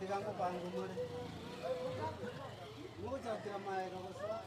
tigango pangu mure. Ngoja tira mae rogo swa.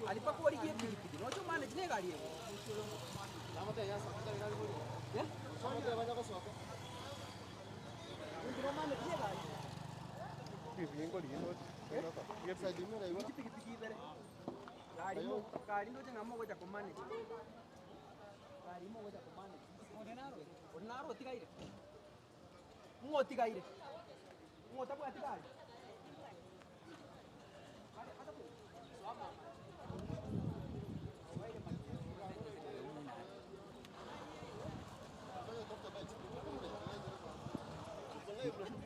Alipakuwa ligi pilipili. Unajua maana jine gari hiyo. Namata ya sakata gari hiyo. Eh? Sasa baada kwa soko. Ndio maana jine gari. Pilipili ngoli hiyo. Yep side mimi hiyo. Pikipiki ibere. Gari ndio tena mogo cha kumane. Gari mogo cha kumane. Ordinaro tigaire. Ngoti gaire. Ngota bwa tigaire.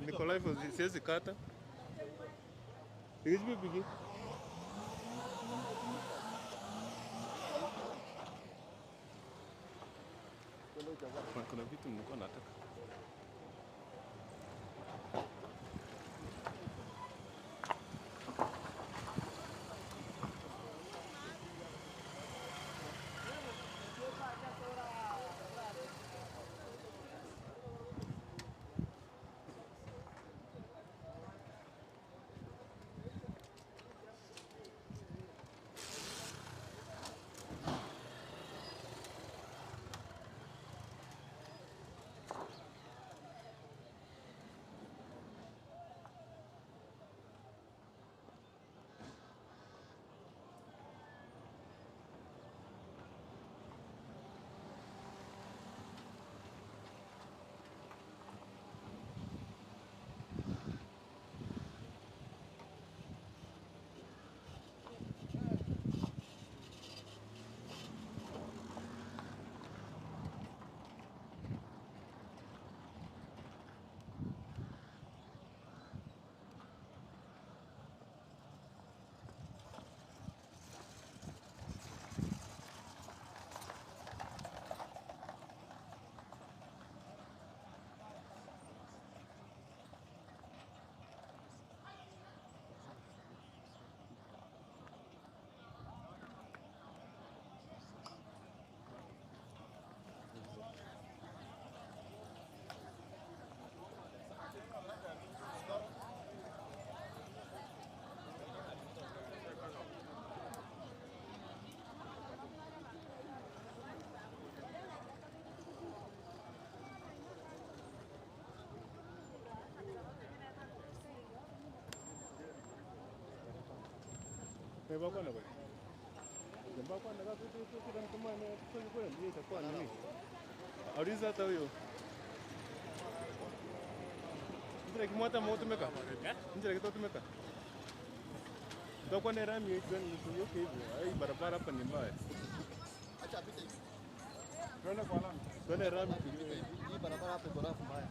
Nikolai siwezi kata. Hizi bibi. Kuna vitu nilikuwa nataka. Bakwa na bali. Bakwa na gato tu kan kama ne kwa nini itakuwa nini? Auliza hata huyo. Ndio kimwata moto meka. Ndio kitu tumeka. Ndio kwa nera mimi hiyo hivyo. Ai barabara hapa ni mbaya. Acha apite hivi. Tuone kwa lami. Tuone rami Hii barabara hapa iko rafu mbaya.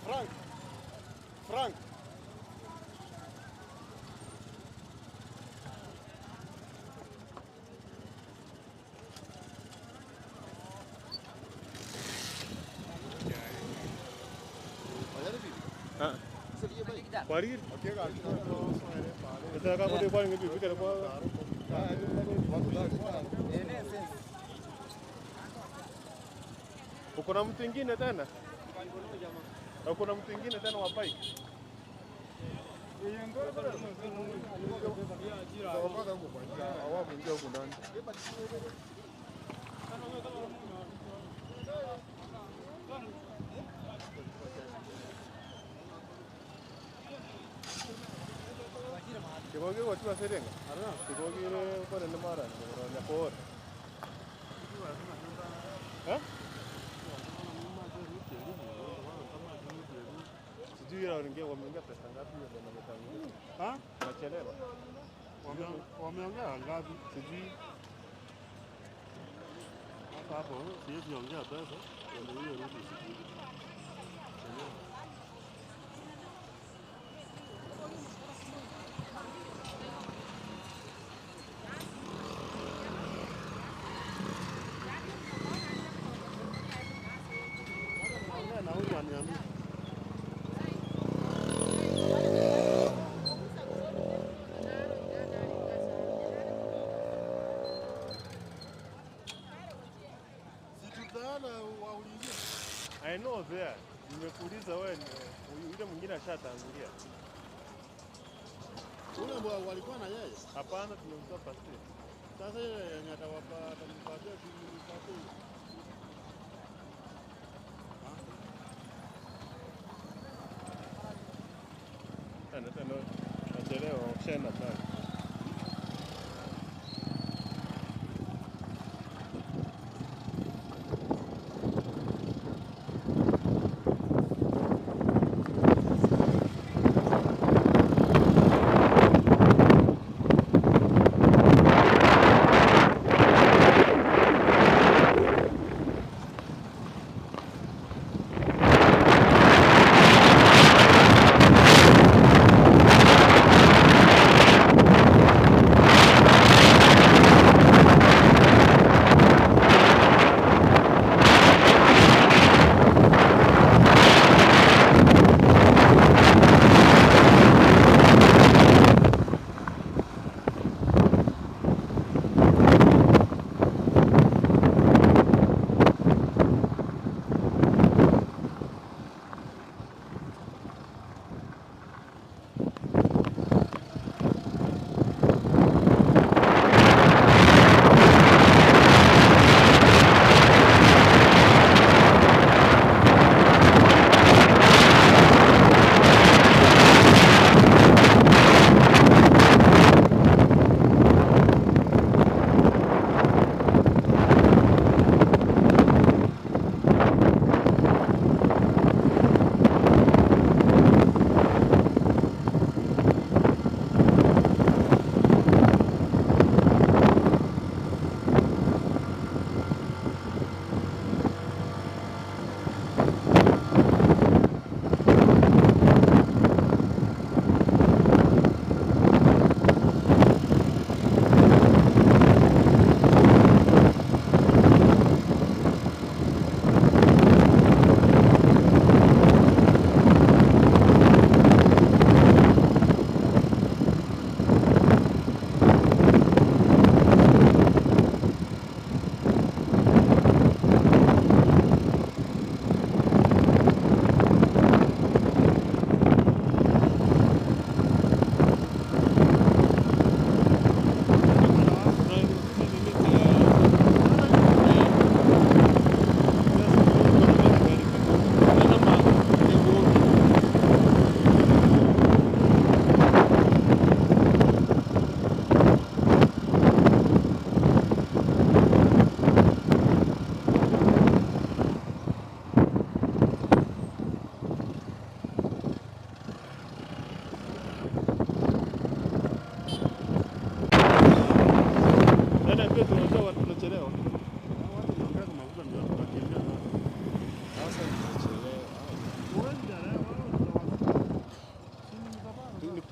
Frank. Frank. Kwarir. Kita kama ndio kwa ngipi fikira kwa. Uko na mtu mwingine tena? Uko na mtu mwingine tena wa bike? Kibogi watu wa Serenga. Kibogi ile kwa nini mara ya kwa. Sijui wameingia pesa ngapi hiyo ndio nametangulia. Nachelewa. Wameongea ngapi? Sijui. Hapo siwezi ongea pesa. Ndio hiyo rudi sijui. I know there. Nimekuuliza wewe yule mwingine ashatangulia. Ule walikuwa na yeye? Hapana, tumemtoa pasi. Sasa yeye yenye atampatia simu. Tena nachelewa ukishaenda pale.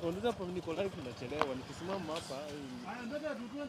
Unaweza hapo niko live nachelewa nikisimama hapa. Haya ndio tutue.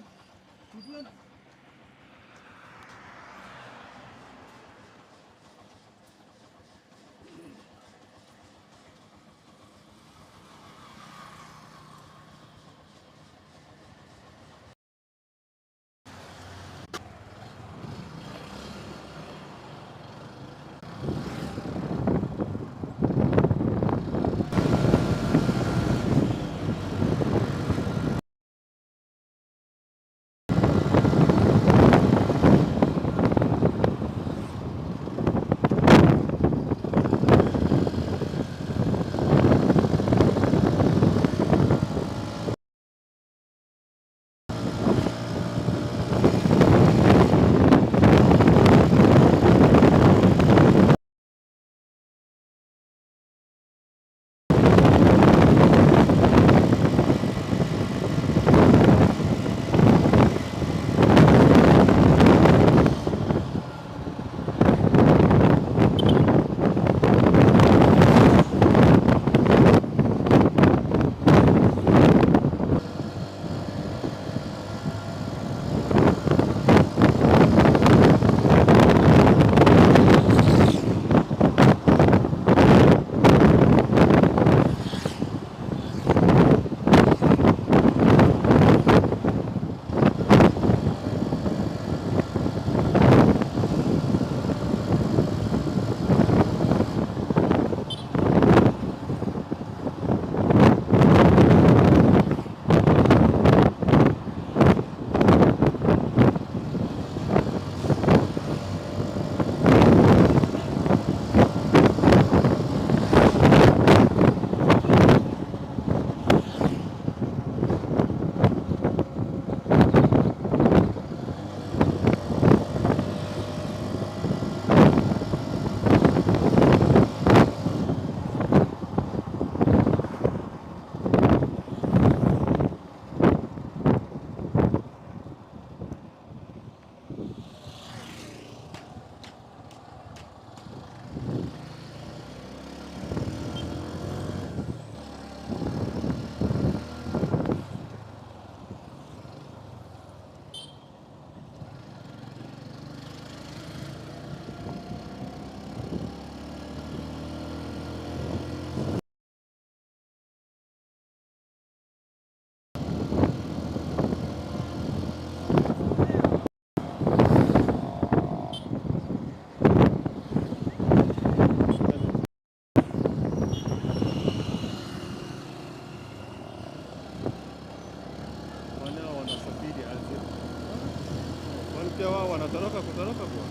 pia wao wanatoroka kutoroka kwa.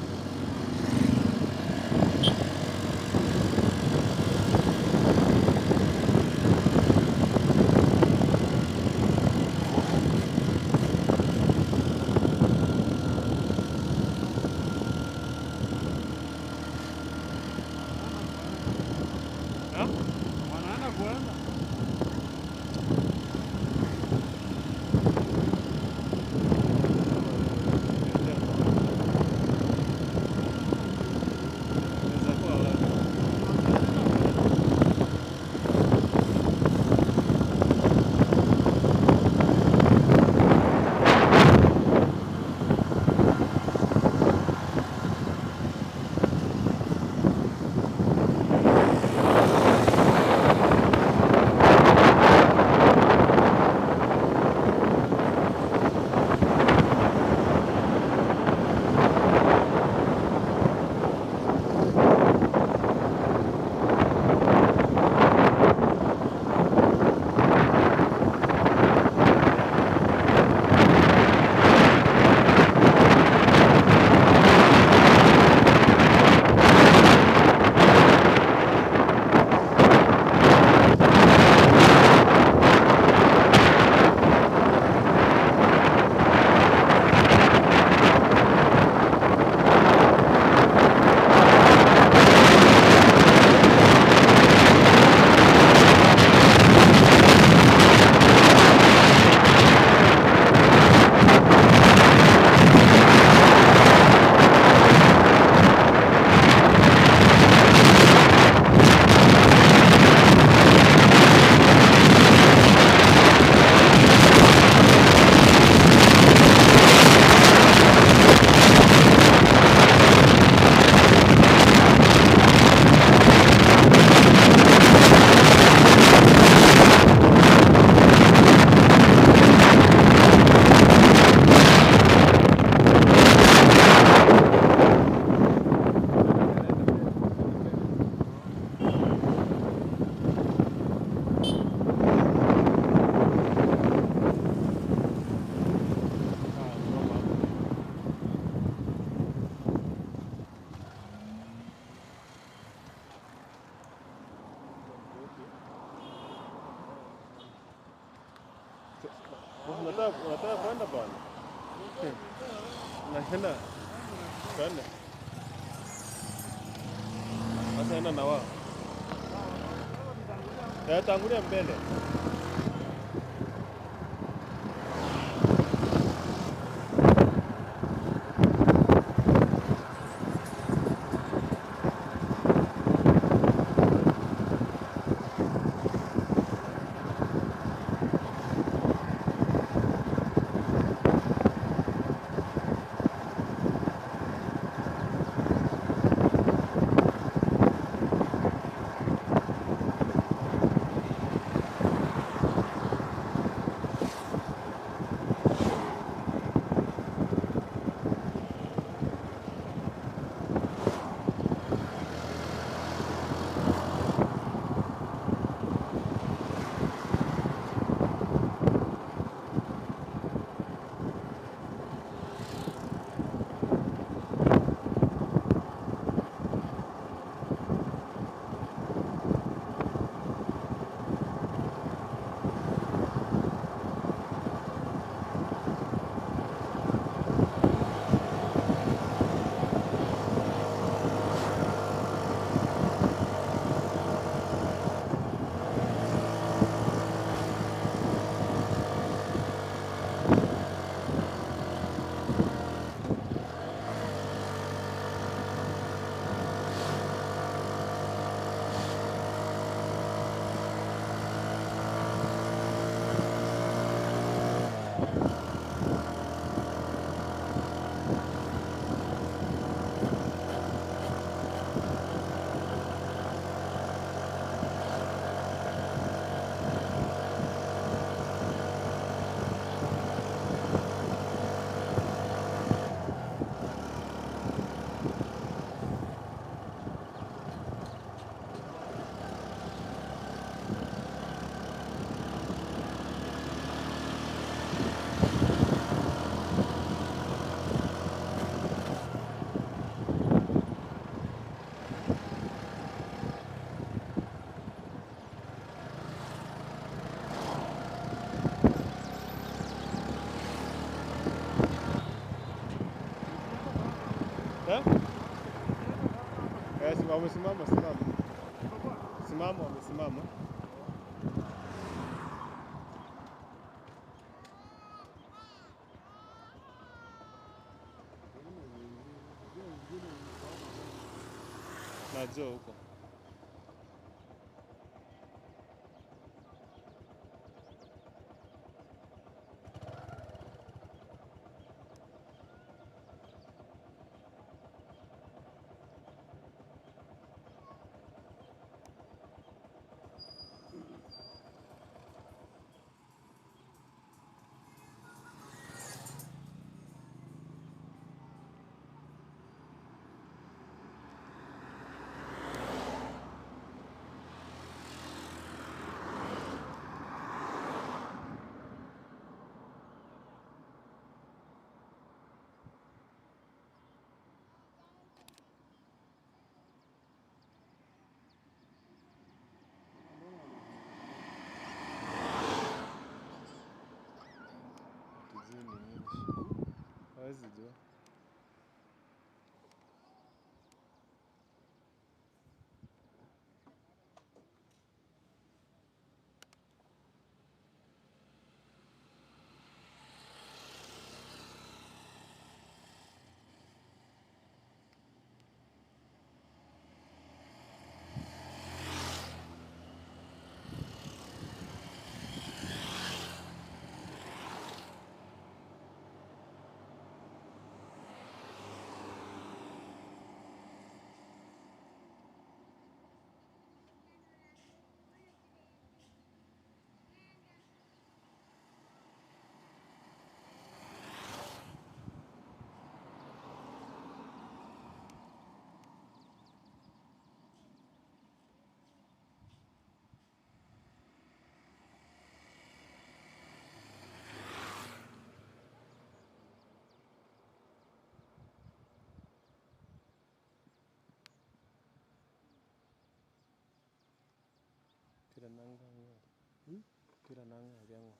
Wanaenda kuenda. Unataka kwenda bwana? Naenda. Kwenda. Sasa enda na wao. Tangulia mbele. Eh? Wamesimama. Wamesimama. Najua huko. Hawezi jua. Kira nanga yangu.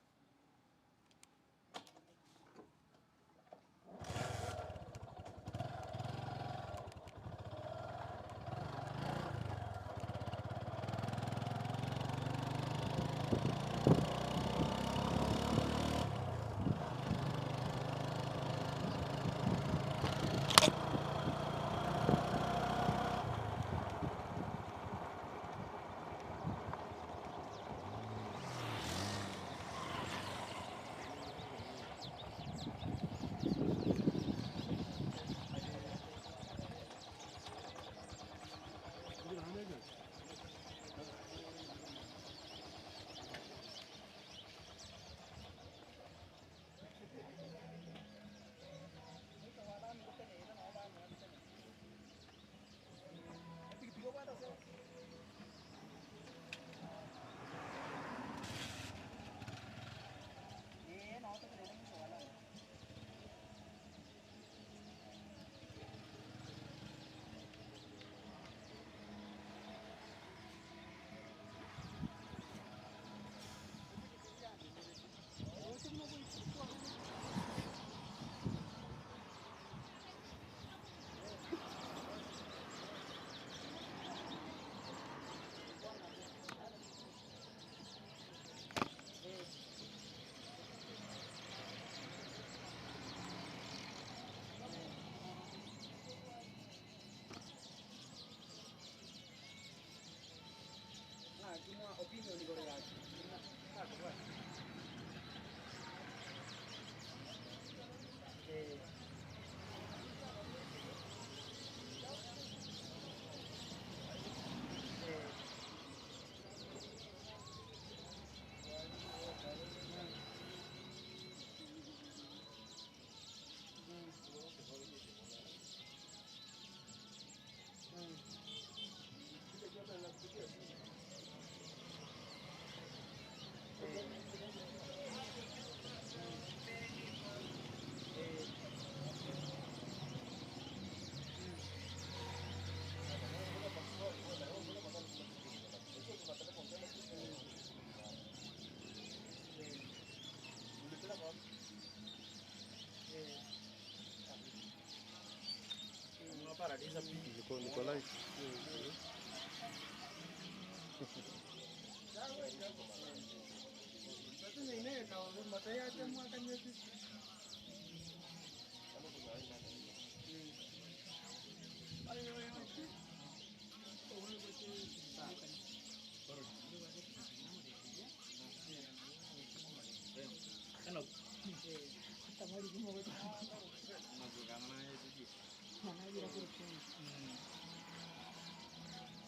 Niko live.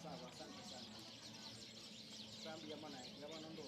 Sawa, asante sana. Sambi ya mana, ya mana ndo.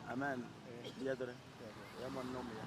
Amen. Ya dere. Ya mon nom ya.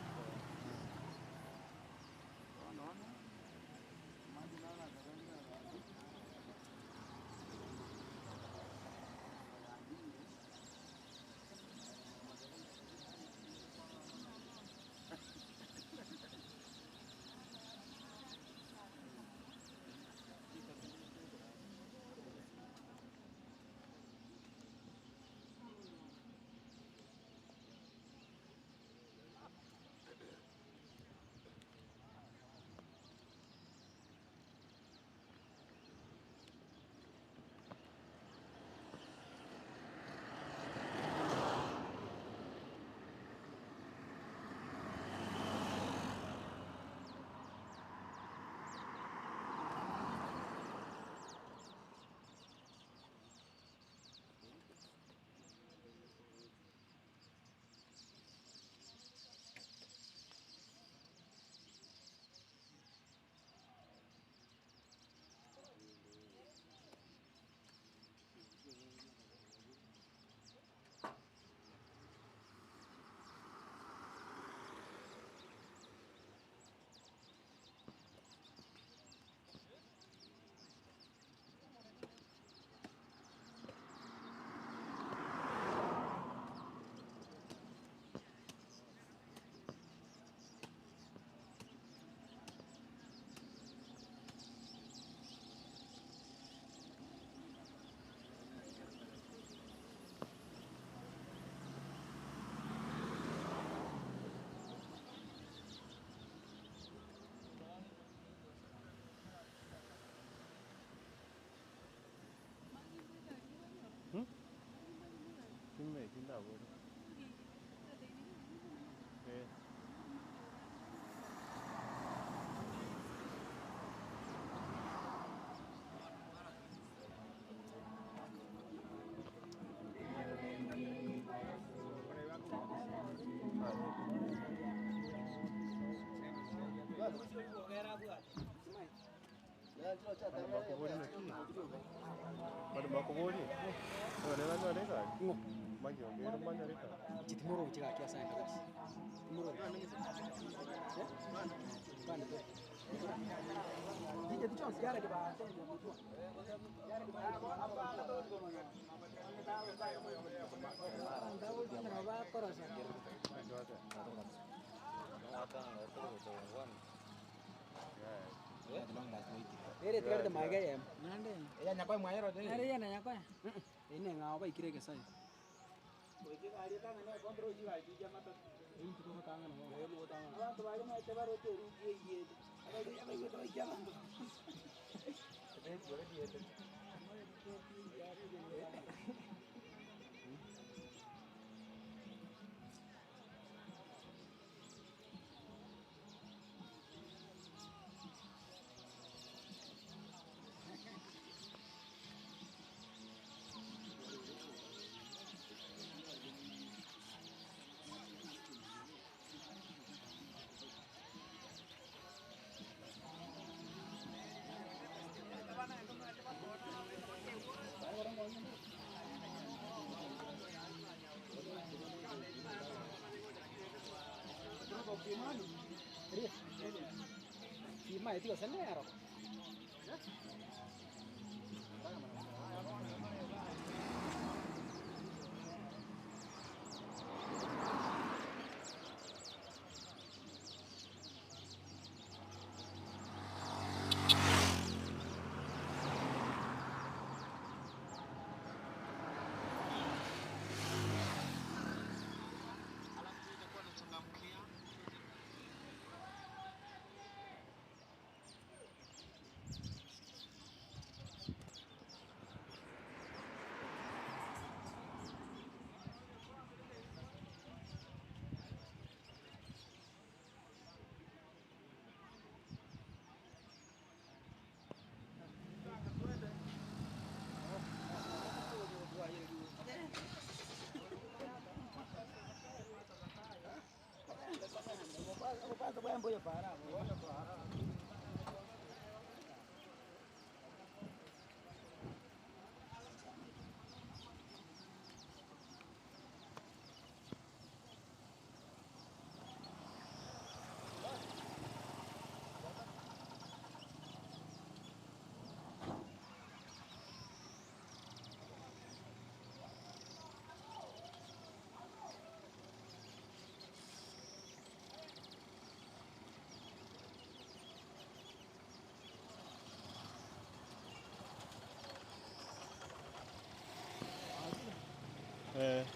Kinda bueno. Baru mau ke bawah ni. Oh, ada mana ada kan? Magi, biar mana ada kan? Jadi moro cika kia saya kata. Moro. Pan tu. Jadi tu cuma sejarah di bawah. Ini tiga ada maga ya. Nande. Ya nyakoi maga rodo. Ada ya nyakoi. Ini ngau apa ikire ke saya. Ini tu kau tangan. Ini tangan. Awak tu bagi macam baru tu rugi. Ada dia bagi tu jalan. Ini boleh dia tu. Firma itu sana ya,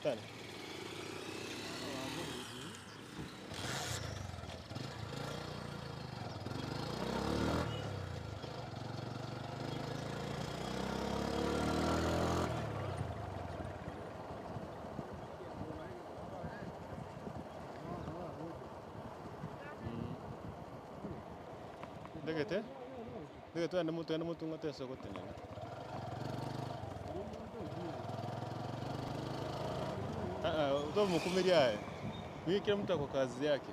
Tani. Degete? Degete anda mutu ngate sokote nini. Uto mkumiria mimi kila mtu kwa kazi yake.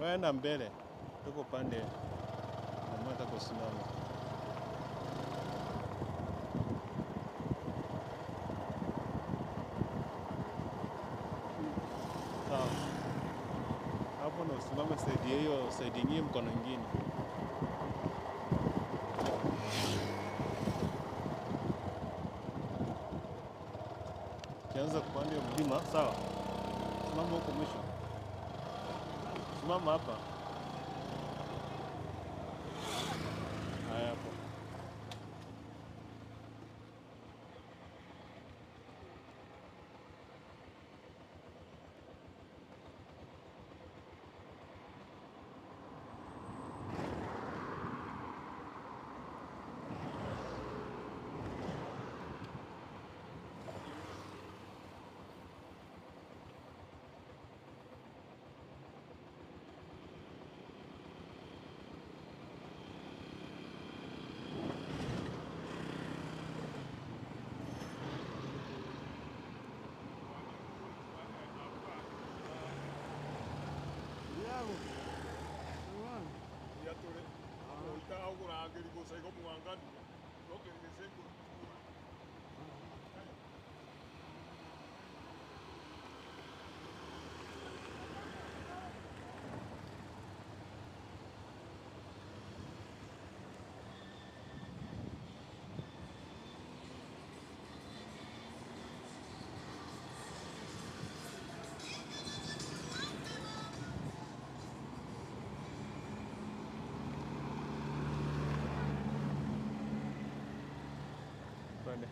Waenda mbele. Tuko pande na mwata kusimama. Sawa. Hapo na usimame saidi hiyo, saidi nyingine mkono mwingine. Kianza kupanda mlima, sawa? Simama huko mwisho. Simama hapa. Haya hapo. Pande.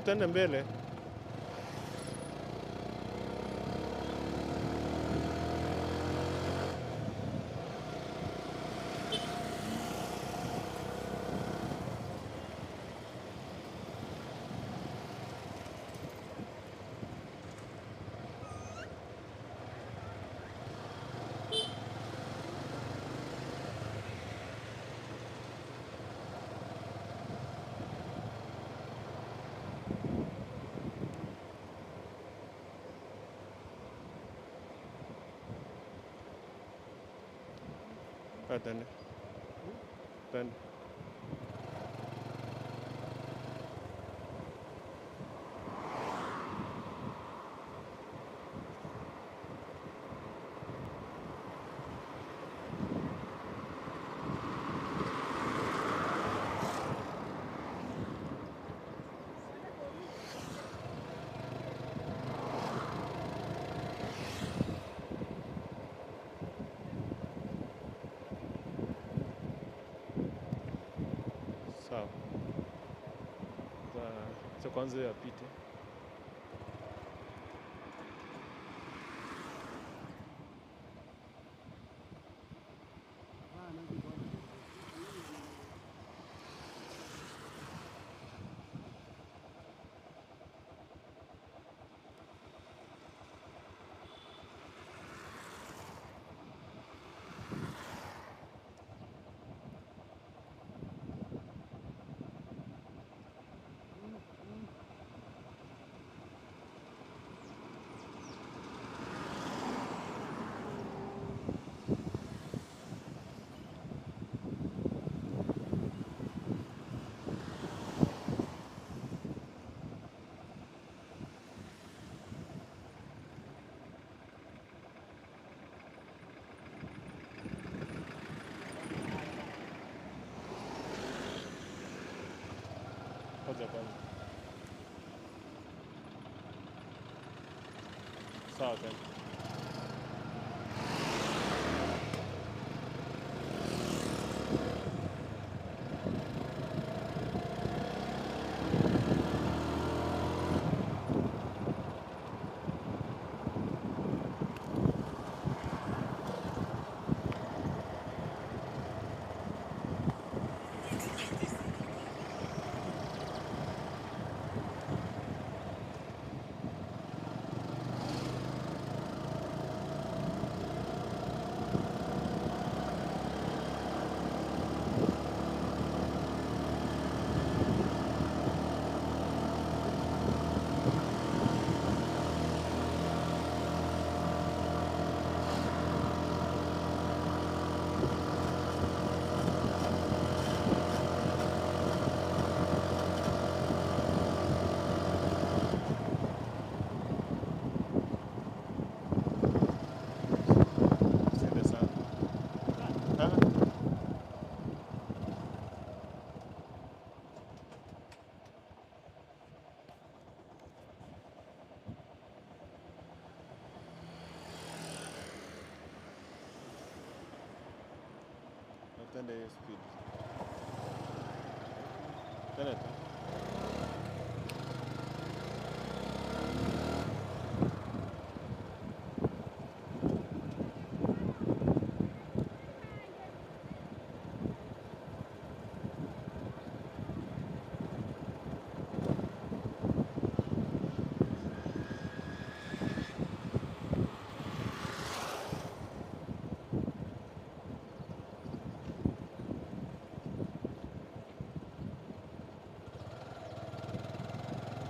Twende mbele. Atende. Tende. Sawa. Za kwanza yapite. Kwanza kwanza. Sawa tena. Tende hiyo speed. Tende tu.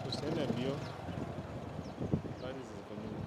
Usiende mbio. Gari ziko nyuma.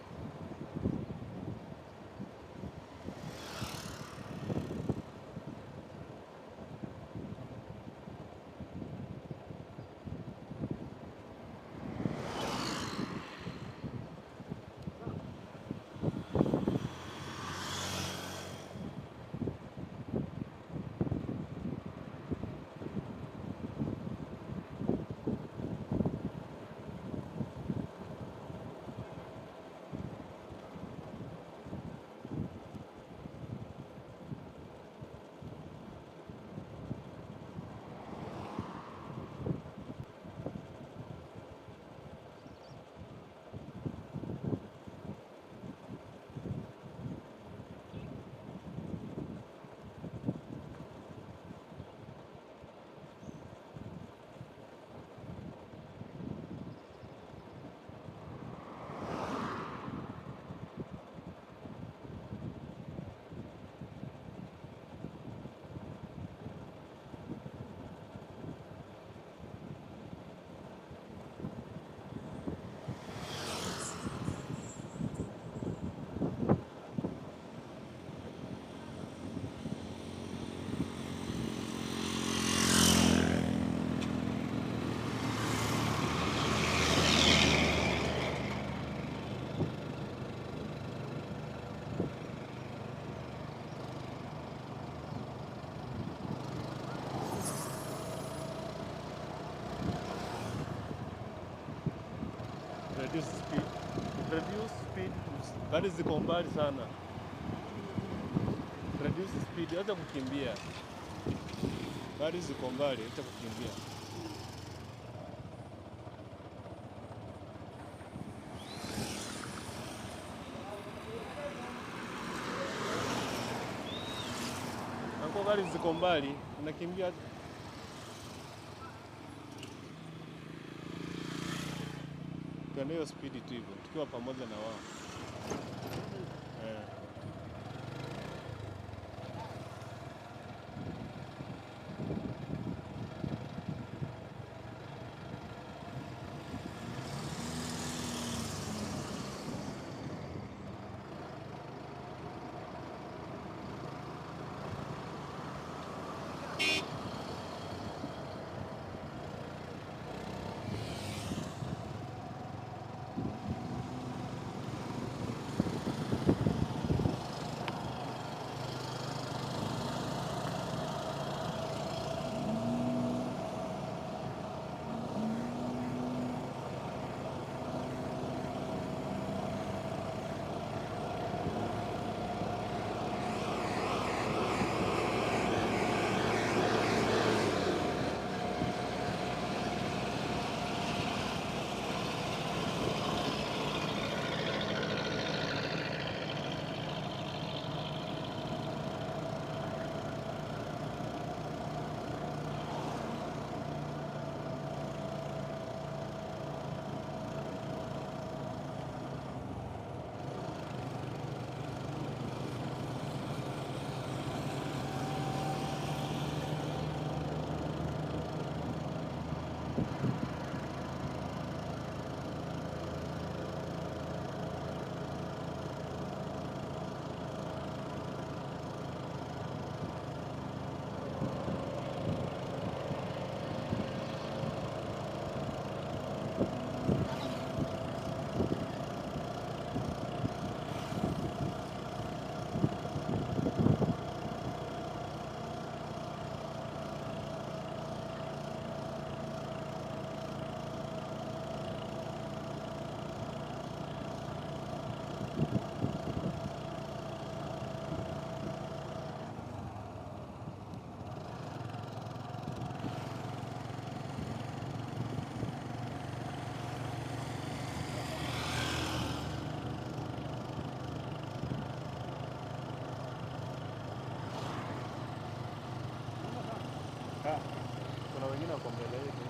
reduce speed. Reduce speed, gari ziko mbali sana. Reduce speed, acha kukimbia. Gari ziko mbali, acha kukimbia. Nako gari ziko mbali, unakimbia. Tuende hiyo speed tu hivyo, tukiwa pamoja na wao. Kuna wengine wako mbele yetu.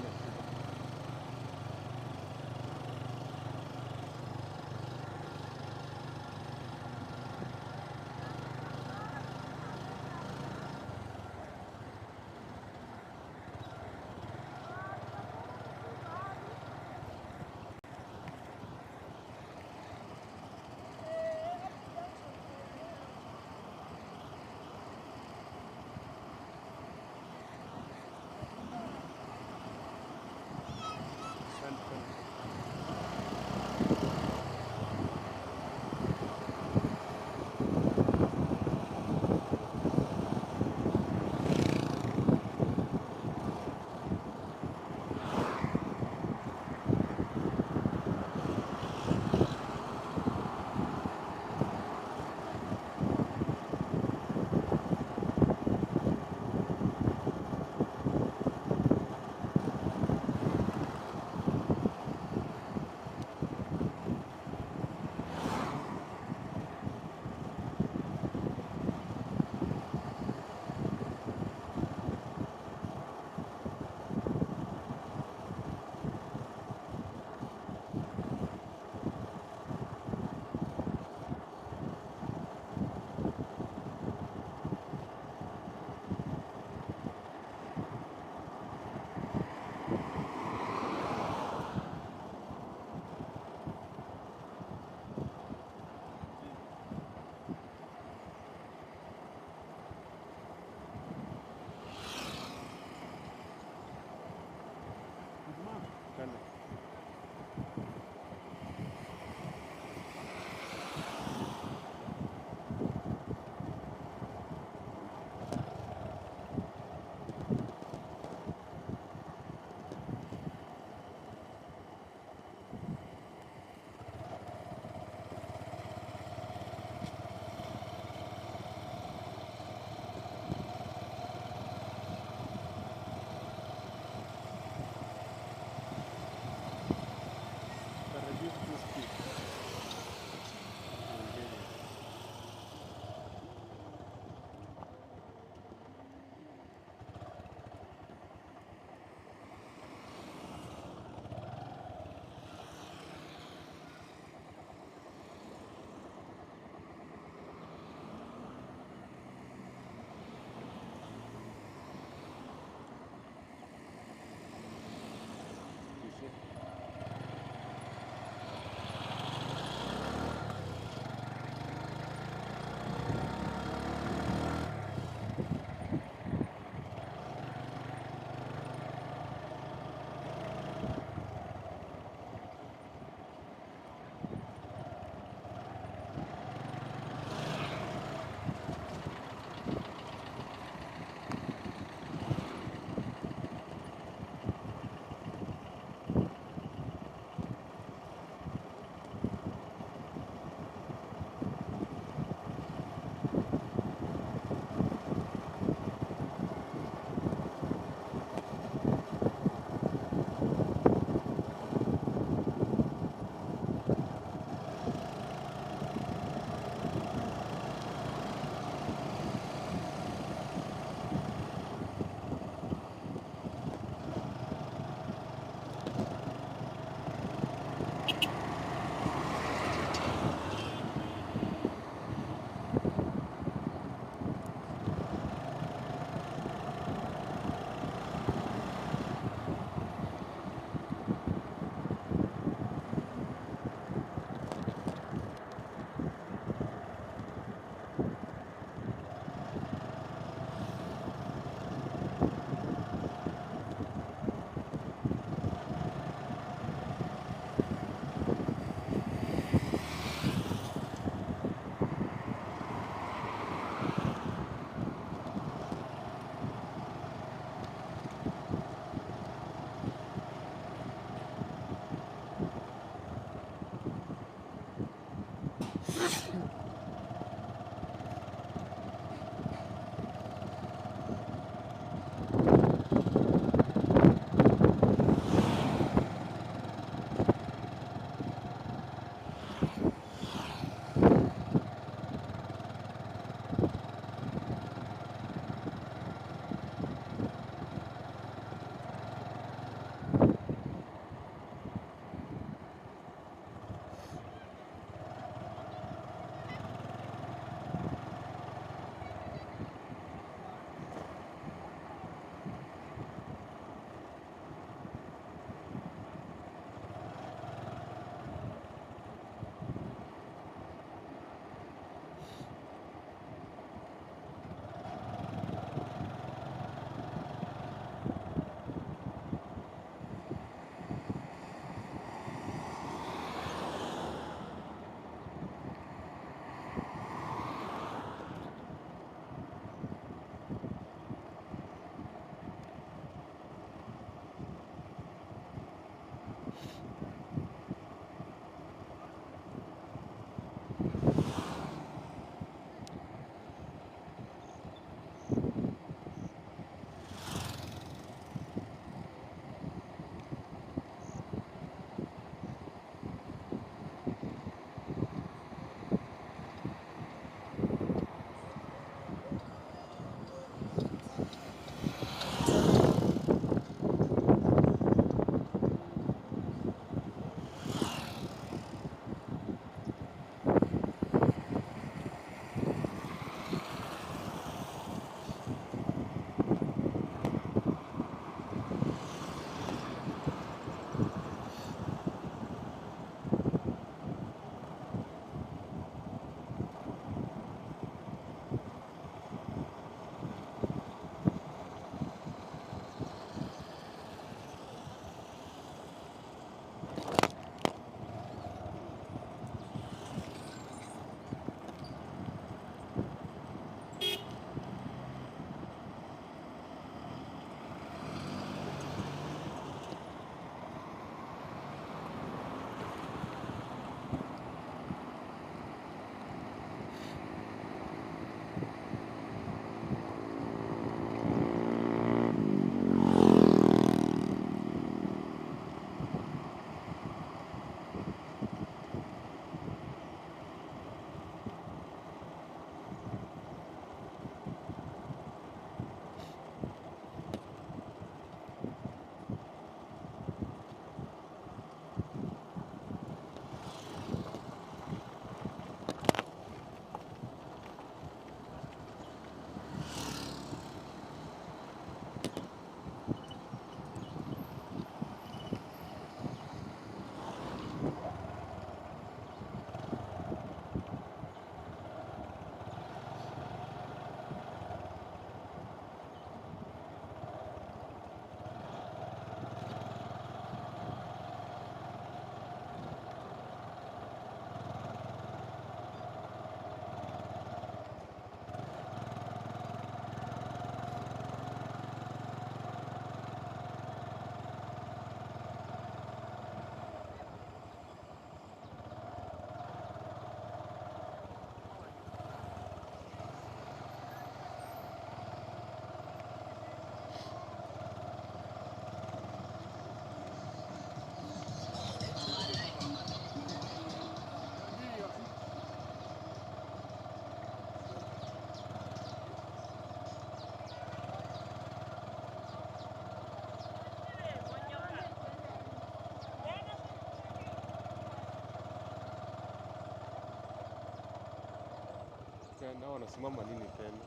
Nao wanasimama nini tena?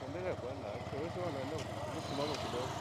Endelea kwenda. Wewe sio wanaenda kusimama kidogo.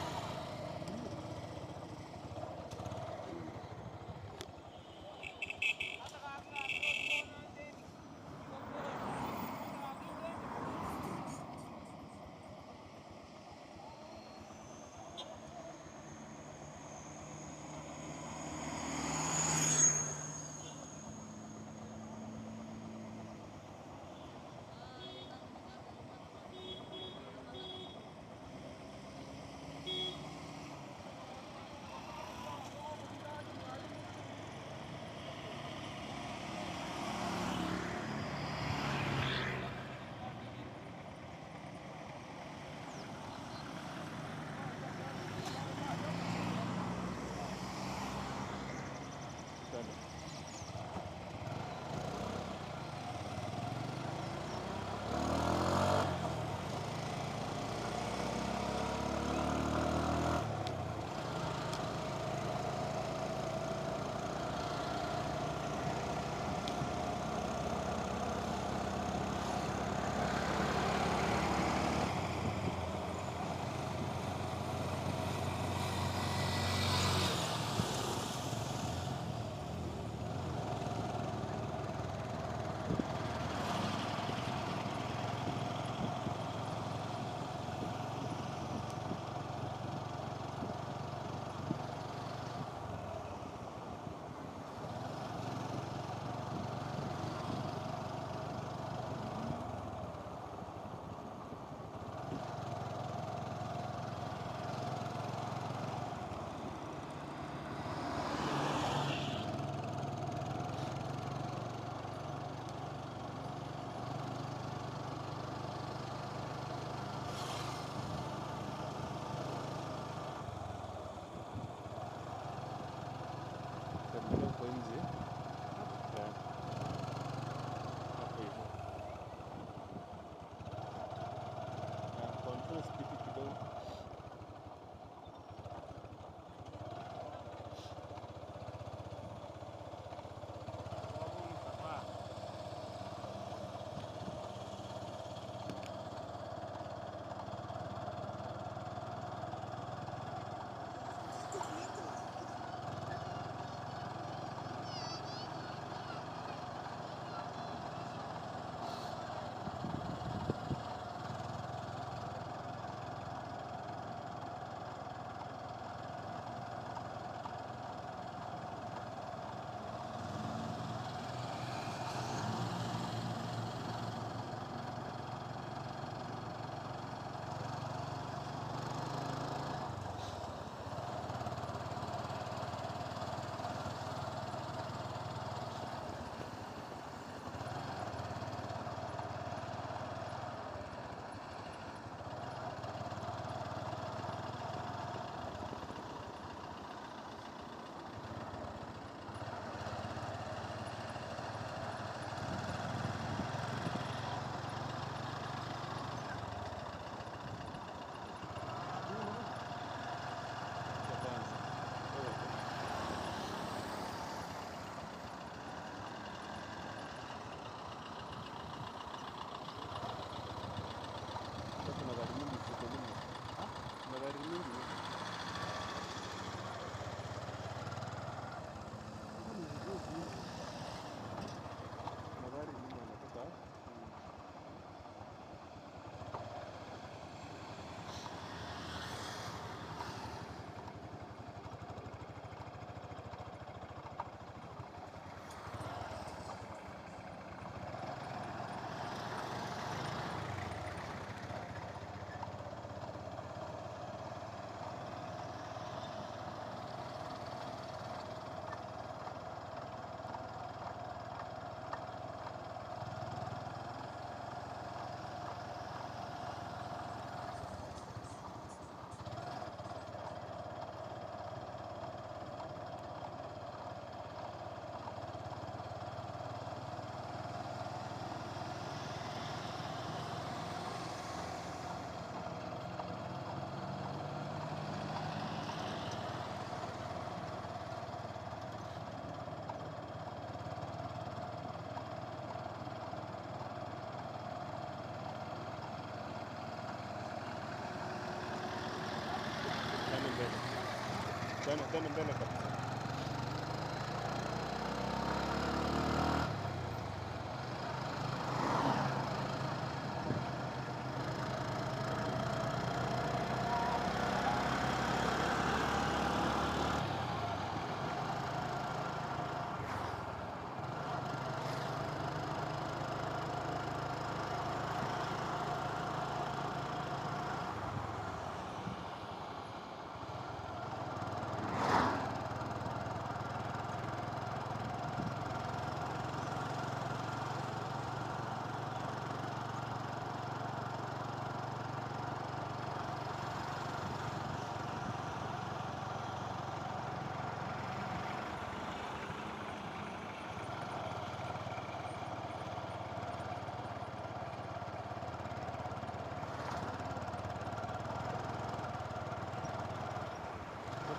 Tena mbele kabisa.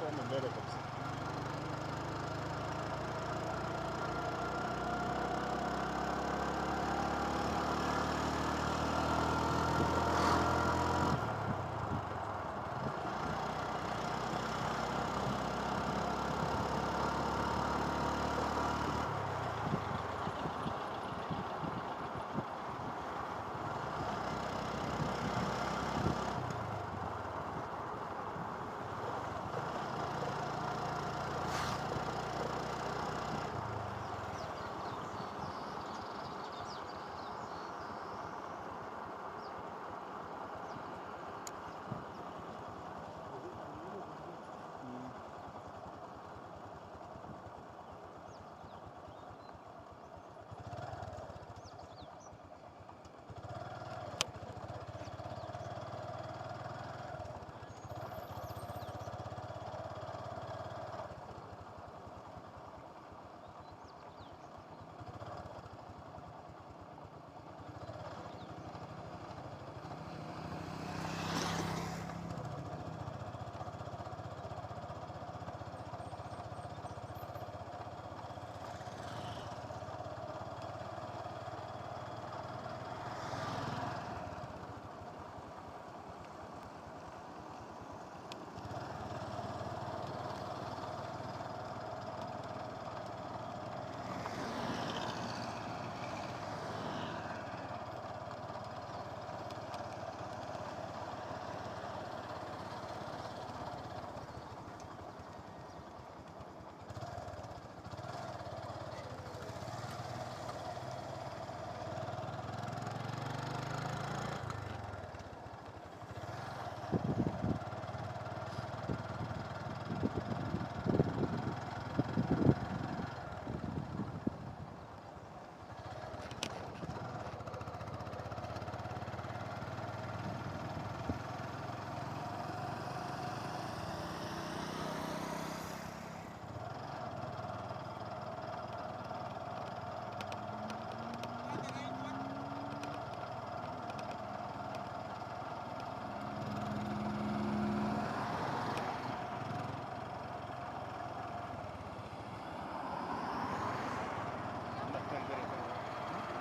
Tena mbele kabisa.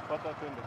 Pata twende.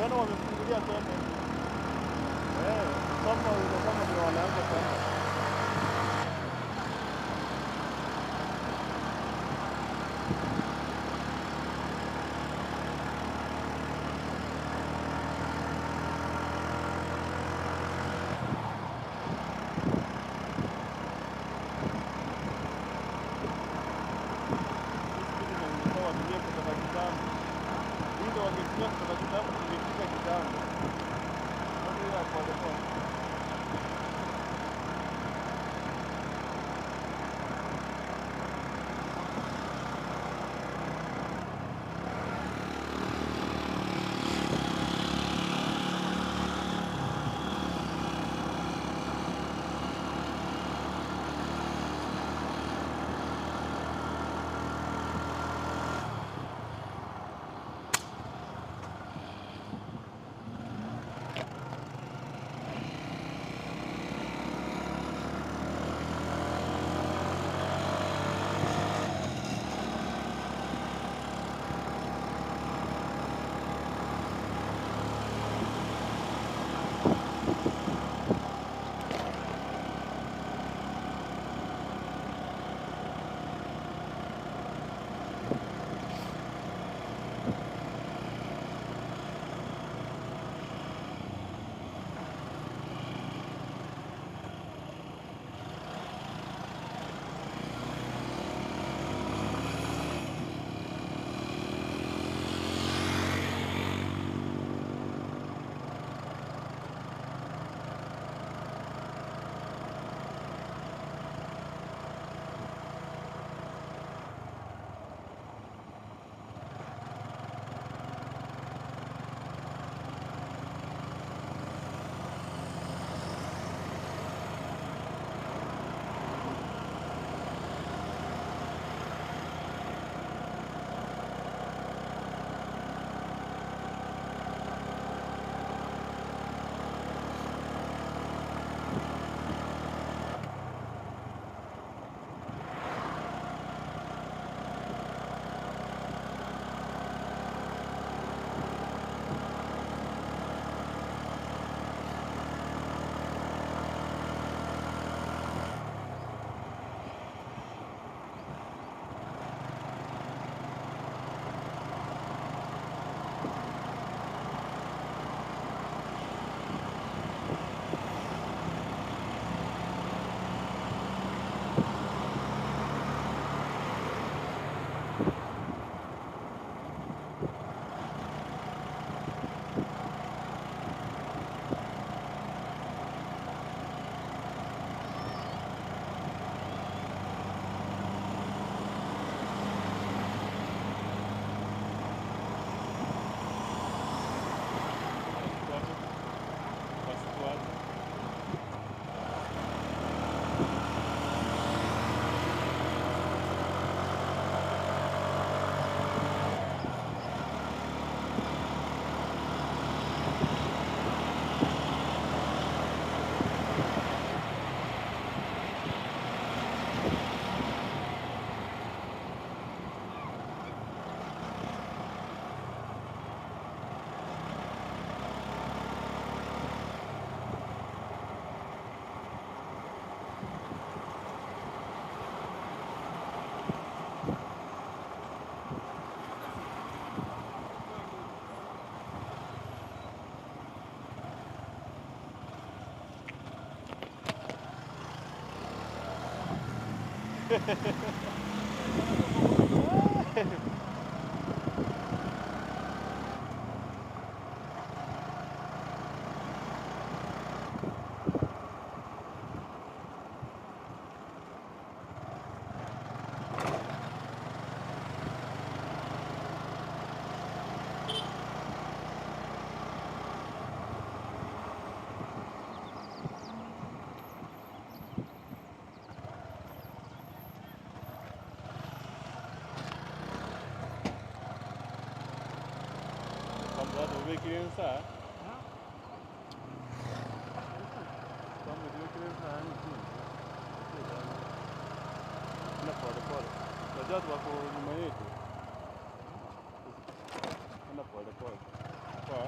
Jana wamefungulia tena. Kama ndio wanaanza tena. Dove criança? Como deu criança antes? Na fora. Mas já tu com no meio. Na fora. Pá.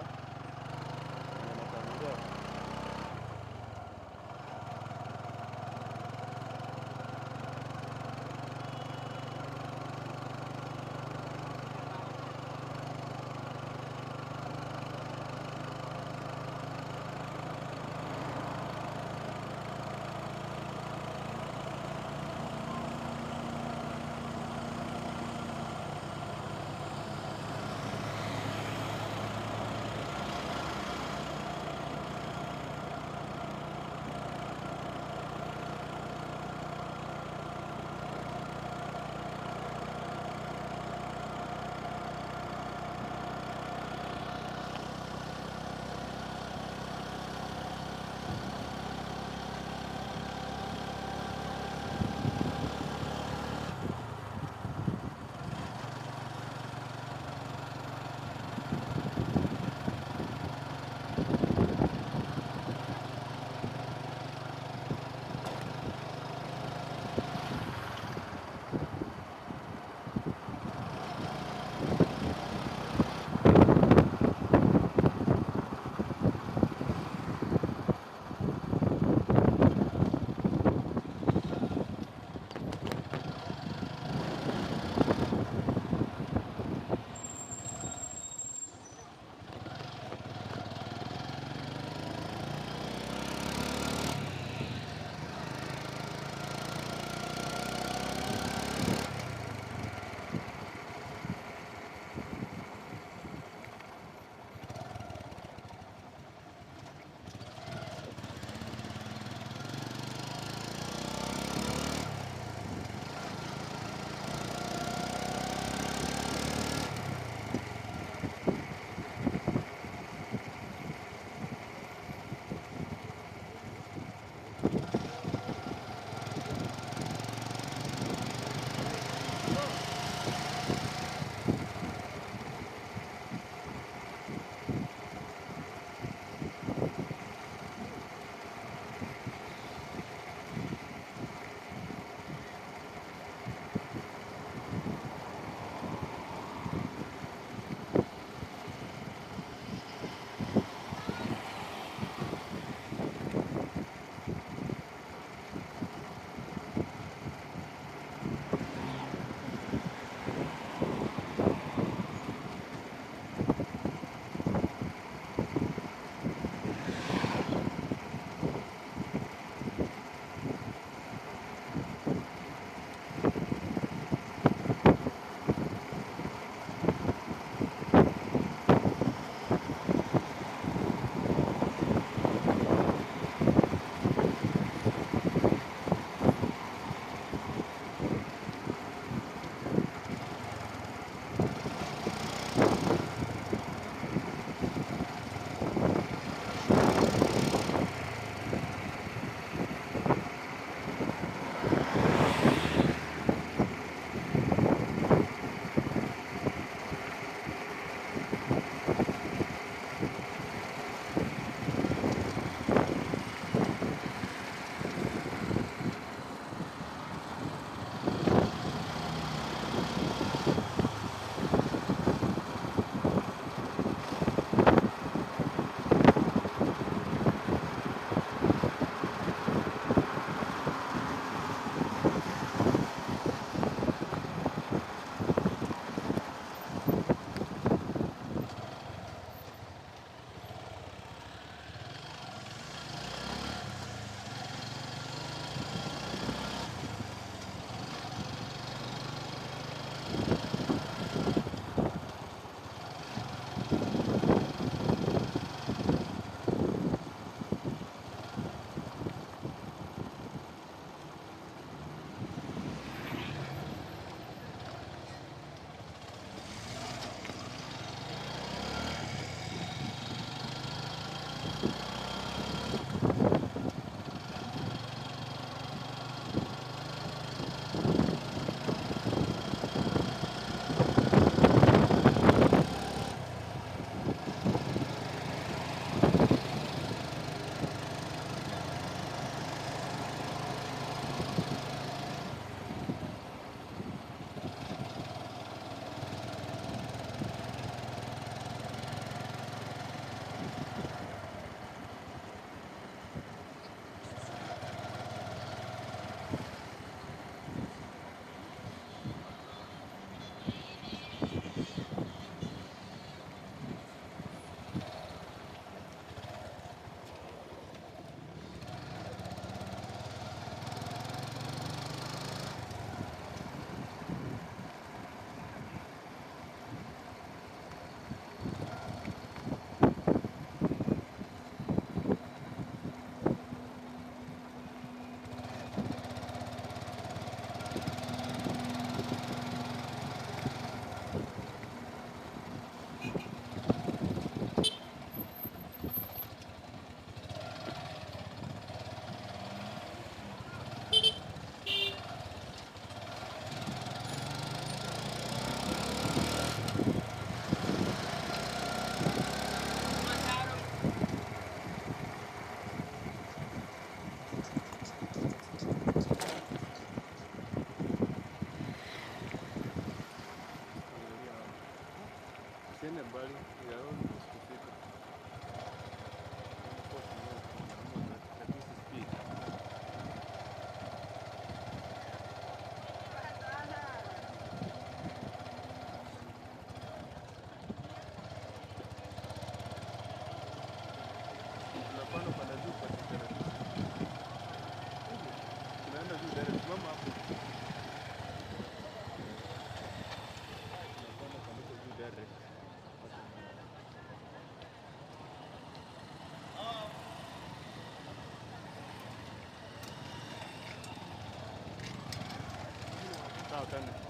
asante.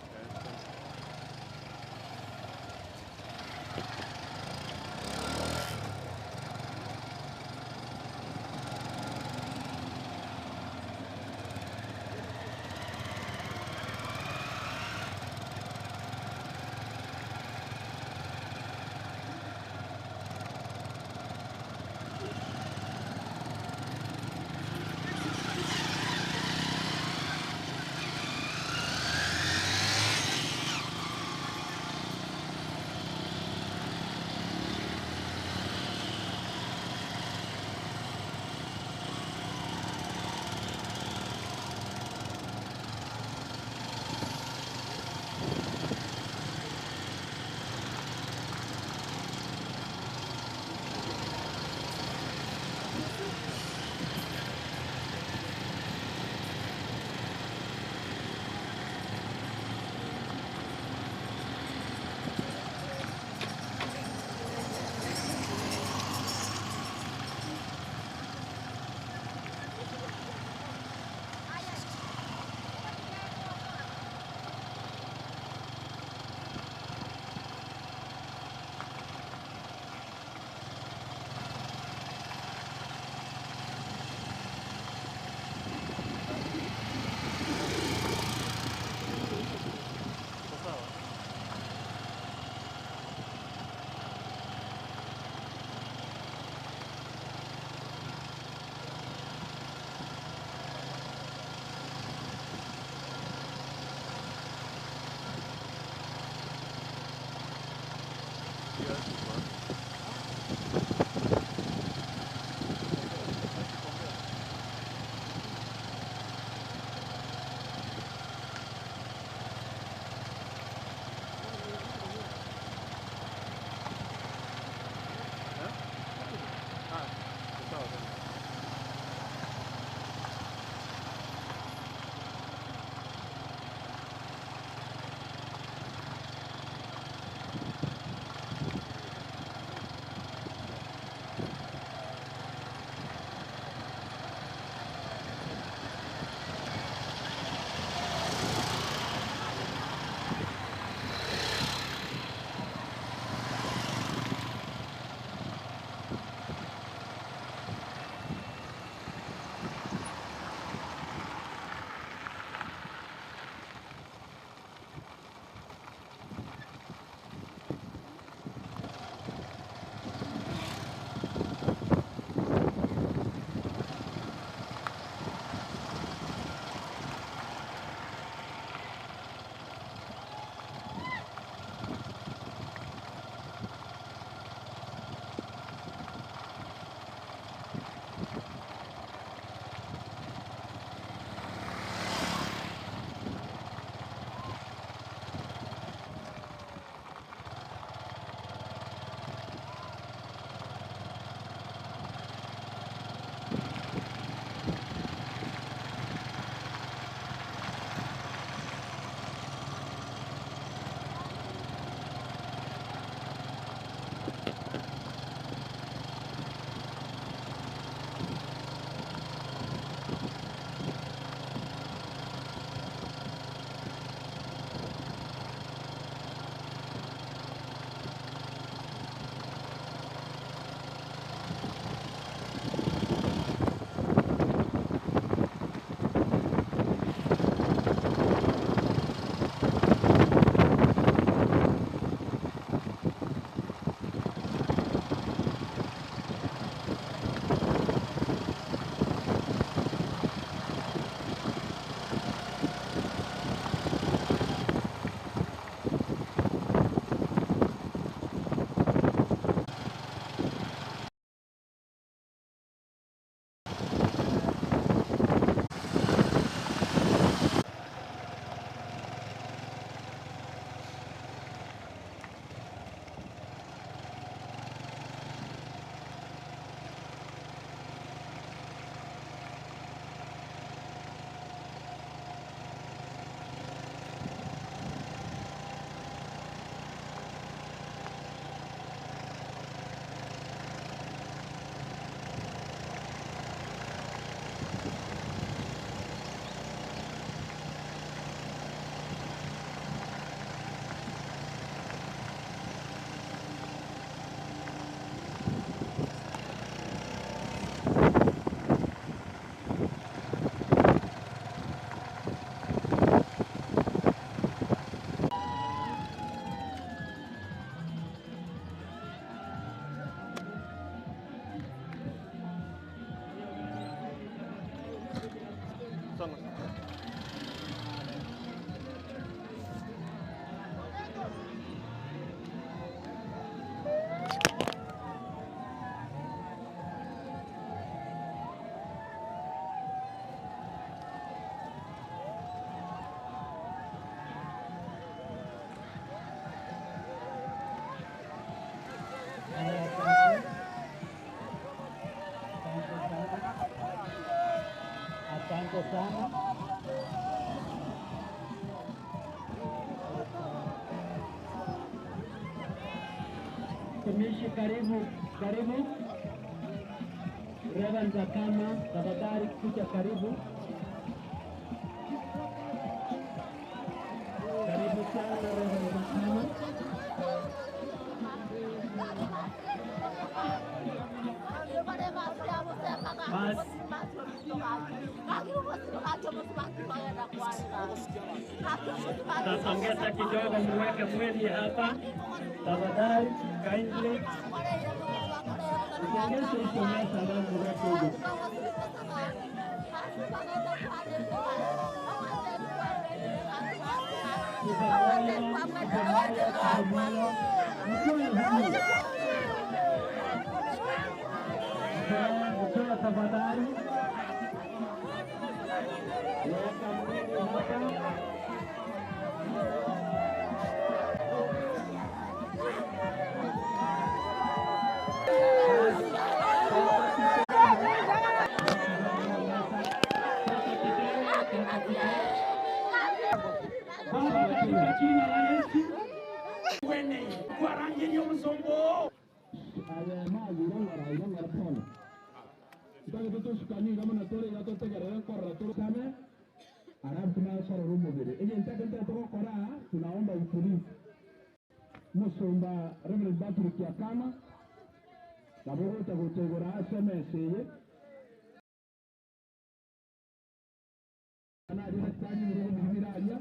sana. Tumishi karibu. Reverend Zakama, tafadhali kuja karibu. Karibu sana Reverend Zakama. Tasongeza kidogo muweke mwili hapa. Tafadhali, kindly. Usongeze hizo meza na muweke huko. Mkiwa tafadhali. Weka mwili hapa. Jina la Yesu wene kwa rangi ya msongo aya maji ina pona ndio tuto shikani kama na tore ya tote gara kwa ratoro kama arabu tunasara rumo bere eje ntakenda toko kora tunaomba utulivu musomba Reverend Patrick ya kama nabo tagotegora SMS ana ina tani rumo biraria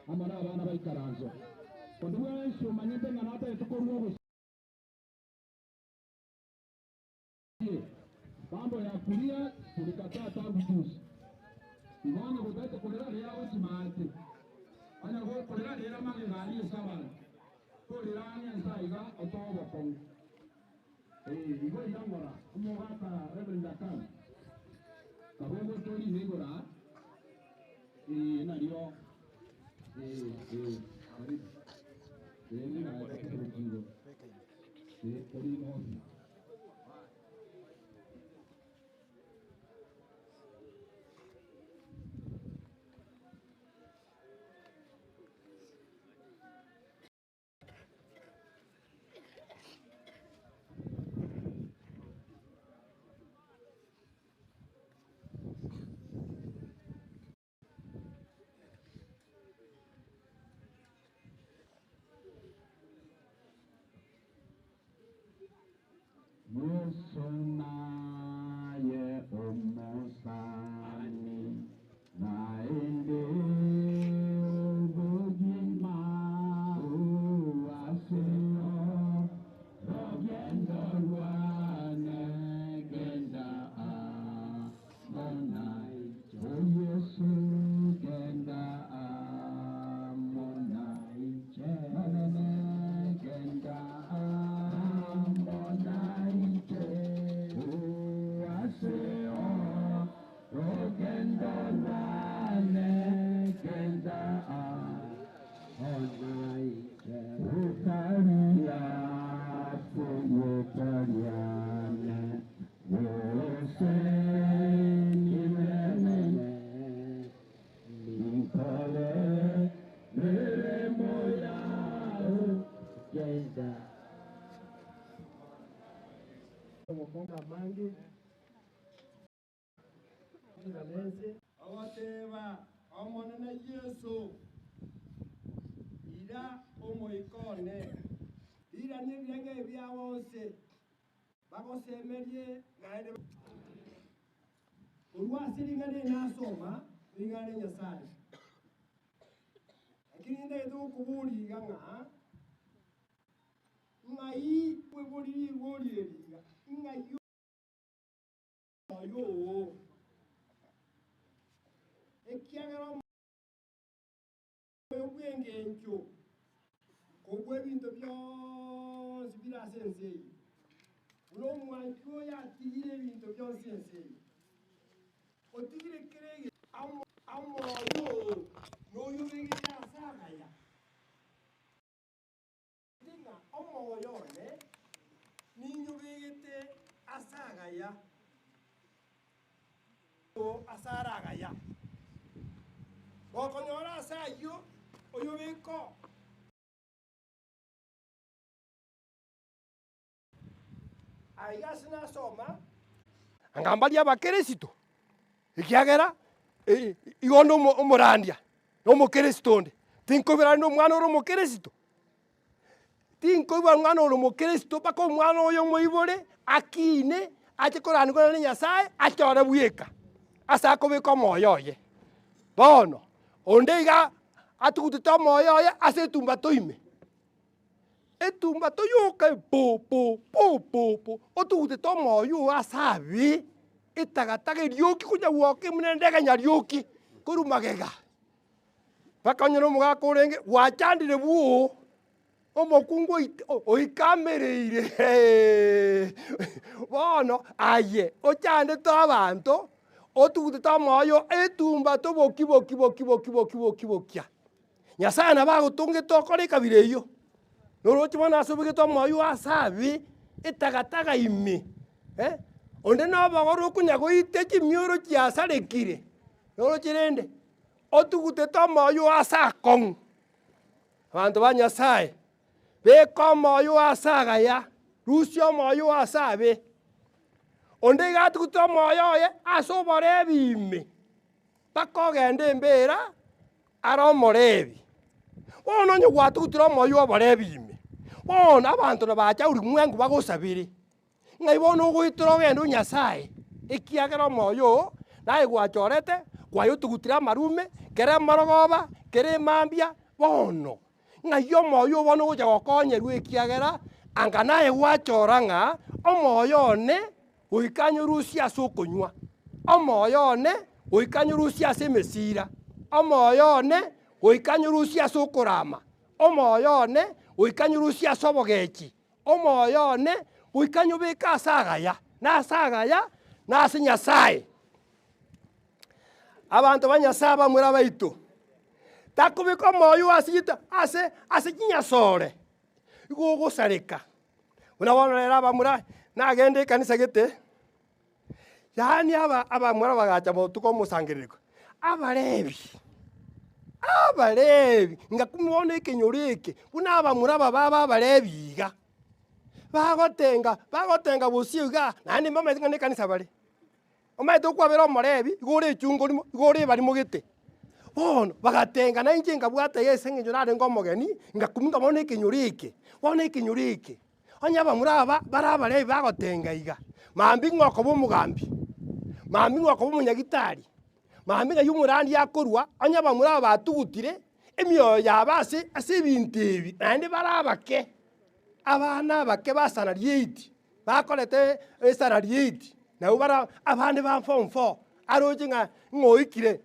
amana abana baikaranzo kondo weso manyete nganata etukoruo mambo ya kulia tulikataa tangu juzi imani kutaka kolera leo usimate ana go kolera leo mage gali sawa kolera nya saiga otobo kon igo yangora umogata Reverend Akam kabongo tori negora nario Musonaye omosani naende ubujima uasio rogendo rwane genda monai Yesu genda monai chenene genda awateba amonene Yesu ira omoikone ira nibirenge byawose bagosemerie naende urwasiringane nasoma ingane nyasaye lakini ndeto kubuli ganga ngai kwebuli eriga ngai yo ekiagero obwenge nkyo kobwe bintu byonse birasensei uno mwanju yatigire bintu byonse ensei otigire kerege amoyo noyo bigita sagaya dinga amoyo ne ninyo bigite asagaya o asaragaya Gokonyora sayo oyo beko. Aiga sina soma. Angambali abakeresito. Ikiagera igondo umurandia. No keresito nde. Tinkobera no mwana oro keresito. Tinkobera mwana oro keresito bako mwana oyo moibore akine ache korani kona Nyasaye achora buyeka. Asa kobeka moyo ye. Bono ondeiga atugutita moyo ye ase tumba toime. Etumba toyoka po otugutita moyo asabi itagataga ryoki kunya woke munendega nyaryoki kurumagega. Bakanyoro mugakorenge wachandire buo omokungo oikamereire. Bono aye ochande to abantu otugutita moyo etumba to boki. Nyasaye na bagotunge tokore kabire iyo. Norochi bona asobige to moyo asabi itagataga ime. Onde no bagoro kunya goite chimioro chiasarekire. Norochi rende otugutita moyo asakong. Abantu ba Nyasaye beko moyo asagaya rusio moyo asabe. Onde gatugutita moyo ye asobore bime. Bakogende mbera aromorebi. Ono nyo gwatugutira moyo obore bime. Bona abantu nabacha uri mwengu bagosabire. Ngai bono gwitira gendo Nyasaye. Ikiagera moyo nae gwachorete kwayo tugutira marume kere marogoba kere mambia bono. Ngai yo moyo bono gocha gokonyeru ikiagera anga nae gwachoranga omoyo ne uikanyorusia sokonywa. Omoyo ne uikanyorusia semesira. Omoyo ne uikanyorusia sokorama. Omoyo ne uikanyorusia sobogechi. Omoyo ne uikanyobeka asagaya. Na asagaya na ase Nyasaye. Abantu ba Nyasaye bamura baito. Takubika moyo asita ase kinyasore. Igo sareka. Unabona era bamura nagende kanisa gete. Yani abamura bagacha botuko musangiriko. Abalebi ngakumwone kenyoreke una abamura baba abalebiga. Bagotenga busiuga nani mama ngane kanisa bale. Omaito kwabera omorebi igore chungo igore bari mugite. Bono bagatenga na inje ngabwata yese ngenyo nare ngomogeni ngakuminga bone kinyorike. Bone kinyorike. Onya bamuraba baraba lebi bagotenga iga. Mambi ngoko bumugambi. Mambi ngoko bumunyagitari. Mambi ga yumurandi yakorwa onya bamuraba batugutire emyo yabase ase bintebi. Nandi barabake. Abana bake basana rieti. Bakolete esana rieti. Na ubara abandi ba form 4 arojinga ngoikire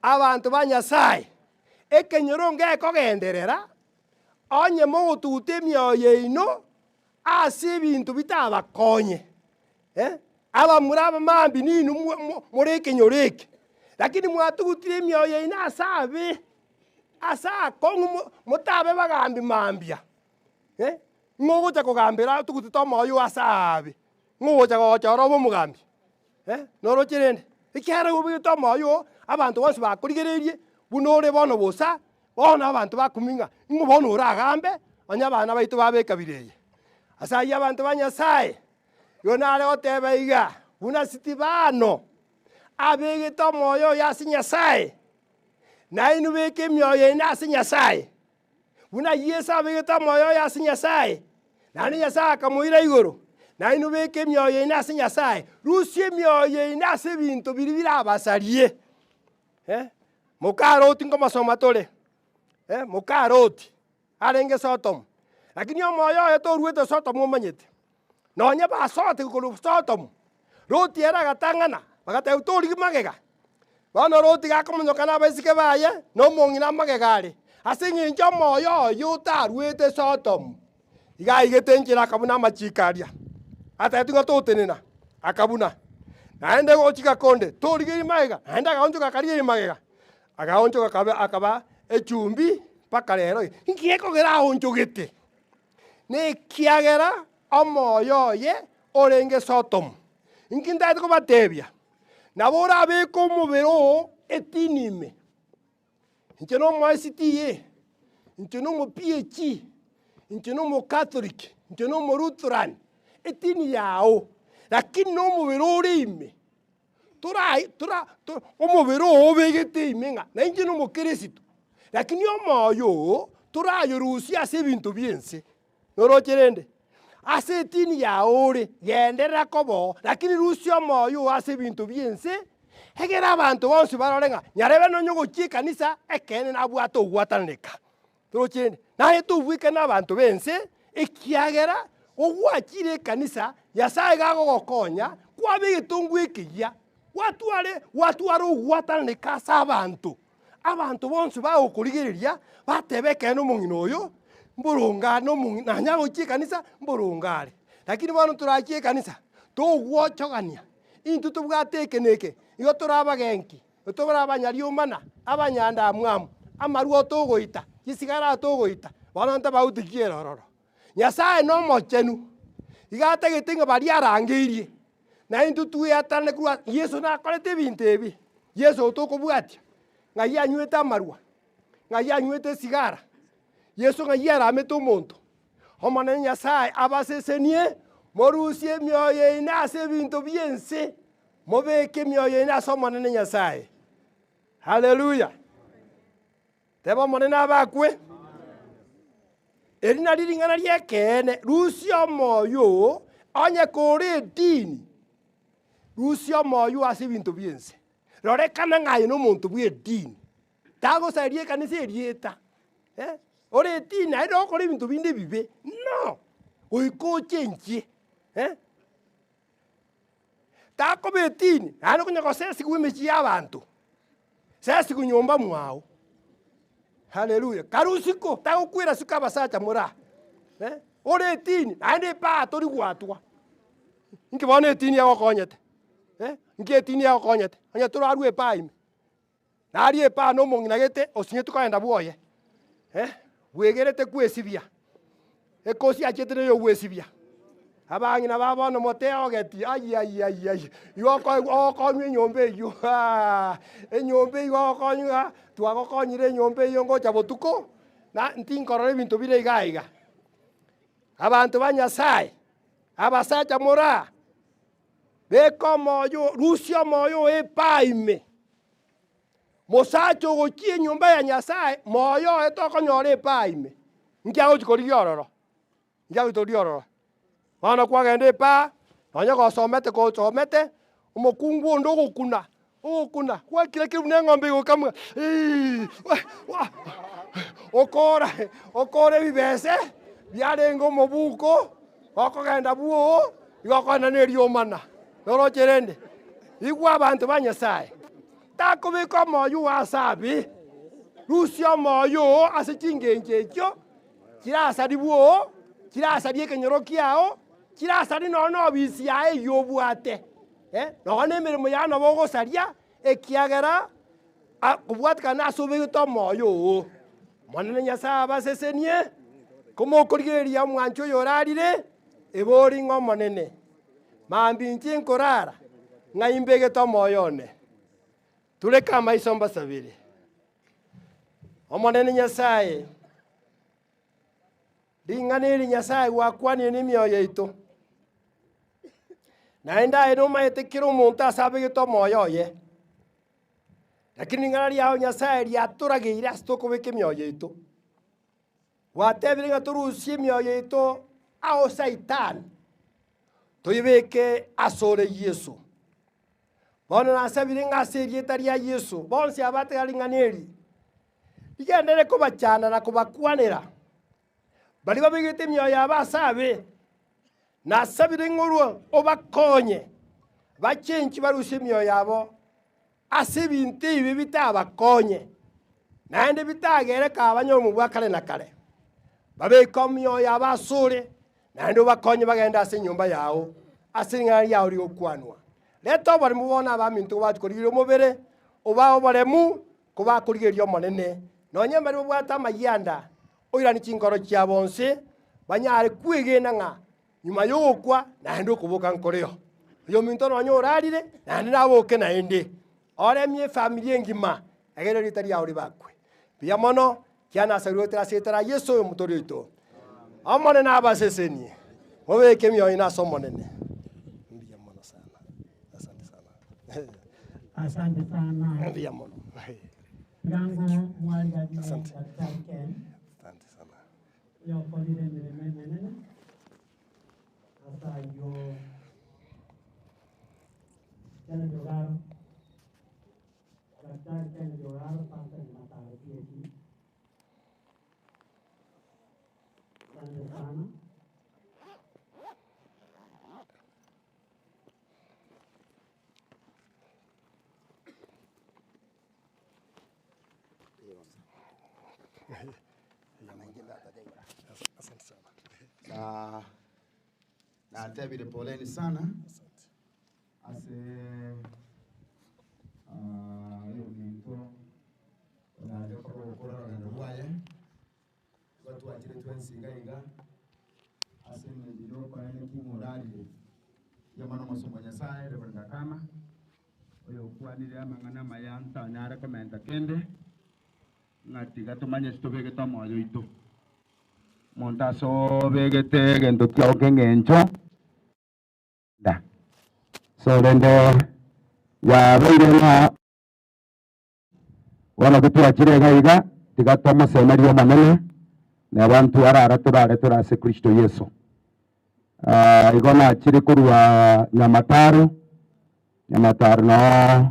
abantu ba Nyasaye ekenyoronge ekogenderera onye mogotute myoyo ino ase bintu bitabakonye aba muraba mambi ninu muri kenyoreke lakini mwatugutire myoyo ina asabe kongu mutabe bagambi mambia ngogocha kugambira tugutita moyo asabe ngocha gochora bomugambi norochirende ikiara gubita moyo abantu bose bakurigererie bunore bono bosa bono abantu bakuminga ngobono uragambe onya bana baitu babekabireye asaya abantu ba Nyasaye yonare otebeiga buna sitibano abegita moyo yasi Nyasaye nainu beke myoyo ina si Nyasaye buna Yesu abegita moyo yasi Nyasaye nani Nyasaye akamuira igoro nainu beke myoyo ina si Nyasaye rusie myoyo ina se bintu biribira abasarie mukaroti ngomasoma tole mukaroti arenge Sodom lakini omoyo yeto ruete Sodom omanyete nonya basote kugulu Sodom roti era gatangana bagate utori magega bano roti gakomonyokana basike baye no mongina magegari asingi njo moyo yuta ruete Sodom iga igetenjira kabuna machikaria ata tunga totenena akabuna naende gochika konde torigiri magega naenda gaonjoka kariri magega agaonjoka kabe akaba echumbi paka rero ngieko gera onjogete ne kiagera omoyo ye orenge Sodom ingindate ko batebia nabora beko mubero etinime inche no mo ICTA, inche no mo PhD, inche no mo Catholic, inche no mo Lutheran, etini yao, lakini no mo verore ime. Omubiri obegete imenga na inche no mukirisitu lakini omoyo turayorusia ase ebinto biense norocherende ase etini yaore genderera kobo lakini rusia omoyo ase ebinto biense egera abanto bonsi barore ng'a nyarebe nonye gochia ekanisa ekene nabwate ogwataneka torocherende naye tobwike na abanto bense ekiagera ogwachire ekanisa Nyasaye gagogokonya kwabegete ongwe ekiya watware ogwataneka ase abantu bonsi bagokorigereria batebe ekene omong'ina oyo mborongare nanya gochia ekanisa mborongare lakini bono torachia ekanisa togwochogania intwe tobwate eke neke igo torabagenki tobara abanyariomana abanyandamwamu amarua togoita gisigara togoita bono ntabauti erororo Nyasaye no mochenu iga atagete ng'a baria arangeirie na intwe twiyatane kurwa Yesu nakorete ebinto ebi Yesu tokobwatia ng'ai anywete amarua ng'ai anywete esigara Yesu ng'ai aramete omonto omonene Nyasaye abasesenie morusie emioyo ine ase ebinto biense mobeke emioyo ine ase omonene Nyasaye haleluya teba omonene abakwe eri nari ring'ana ria ekeene rusia omoyo onye kore edini rusia omoyo ase ebinto biense rorekana ng'aye na omonto bwa edini tagosairia ekanisa erieta ore edini aye nogokora ebinto binde bibe no goika ochenchie takoba edini naende konya gosesigu emechie ya abanto sesigu nyomba mwao haleluya karusiko tagokwera siko abasacha mora ore edini naende epa tori gwatwa inke bono edini yagokonyete inke edini yagokonyete onye torarwa epa ime nari epa na omong'ina gete osinye tukaenda bwoye bwegerete kwesibia ekosi achiete neyo gwesibia abang'ina babono moteogeti ai igo ogokonywa enyomba eywo enyomba eywo ogokonywa twagokonyire enyomba eywo ngocha botuko na ntinkorora ebinto bire iga iga abanto ba Nyasaye abasacha mora beka omoyo rusia omoyo epa ime mosacha ogochia enyomba ya Nyasaye moyo etokonyora epa ime nkiagochikori giororo nkiagochitori ororo bono kwagenda epa nonya gosomete omokungu onde ogokuna gwakire keribu na eng'ombe igokamwa okora ebibese biarenga omobuko okogenda bwoo igokogenda na eriomana norocherende igwa abanto ba Nyasaye takobeka omoyo ase abe rusia omoyo ase chingencho echio kirasari bwoo kirasari ekenyoro kiao kirasari nono obisi yae eyobwate nono emeremo ya nabo ogosaria ekiagera kobwatikana ase obegete omoyo oo monene Nyasaye abasesenie komokorigereria omwancho oyo orarire ebori ng'a omonene mambi inche nkorara ng'ai mbegete omoyo one tureke amaiso mbasabire omonene Nyasaye ring'ana eri Nyasaye gwakwanie na emioyo yaito naende aye nomaete kera omonto ase abegete omoyo oye lakini ring'ana riao Nyasaye riatorageire ase tokobeka emioyo yaito gwatebire ng'a torusie emioyo yaito ao Saitani toibeke ase ore Yesu bono nasabire ng'a ase erieta ria Yesu bonsi abatega ring'ana eri rigendere kobachana na kobakwanera bari babegete emioyo yabo ase abe nasabire ng'orwa obakonye bachenchi barusie emioyo yabo ase ebinto ebi bitabakonye naende bitagereka abanyomu bwa kare na kare babeka emioyo yabo ase ore naende obakonye bagenda ase enyomba yao ase ring'ana riao rigokwanwa leta oboremu bono abaminto kobakorigire omobere oba oboremu kobakorigeria omonene nonye mbari babwate amayanda oirani chinkoro chia bonse banyare kwegena ng'a nyuma yogokwa naende okoboka nkoreo oyo minto nonye orarire naende naboke naende oremie efamili engima egere rita riao ribakwe bia mono kiana sarutera setera Yesu mutorito amone na abaseseni mubeke mioyo ina somonene bia mono sana. Asante sana. Asante sana. Bia mono. Gango mwali gadi Asante. daktari Ken. Asante sana. Yo kolire mene. Asa yo Ken jogaro. Daktari Ken jogaro pasa ni mataro PhD. Asante sana. Asante sana. Na tebile poleni sana. Ase hiyo minto na ndio kwa na ruwaye watu ajire twensinga inga ase ndio kwa ile kimurali ya mano masomo ya sai reverend kama oyo kwanire amangana mayanta na recommend kende ngati gatumanye stobege tamoyo ito montaso begete gendo kyao kengencho da so rende ya beirena wana kutua chirega iga tigatoma semerio manene na abantu arara turase Kristo Yesu igona chiri kurwa Nyamataru no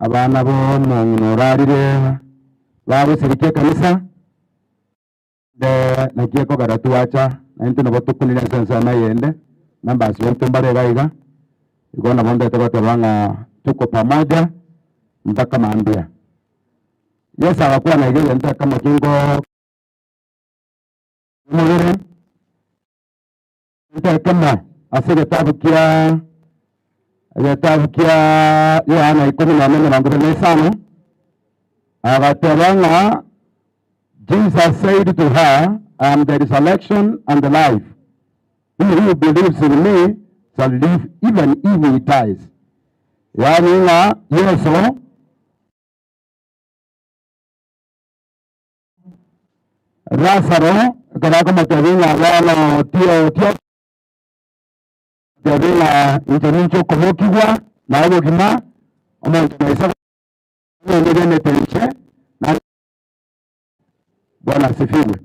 abana bo munurarire babo sirikie kanisa de nakieko garatuacha na into no botukunira sensa na yende namba sio tumbare gaiga igona bonde tokote banga tuko pamoja mpaka maambia Yesu hakuwa na ile ndio kama kingo mwere ndio kama asige tabukia Yohana 14:5 agatabanga Jesus said to her, I am the resurrection and the life. He who believes in me shall live even if he dies. Yani nga Yesu Lazaro kada kama tabinga wala tio tabinga injinicho komokiwa na hapo kima ama tunaweza ndio tenche na Bwana asifiwe.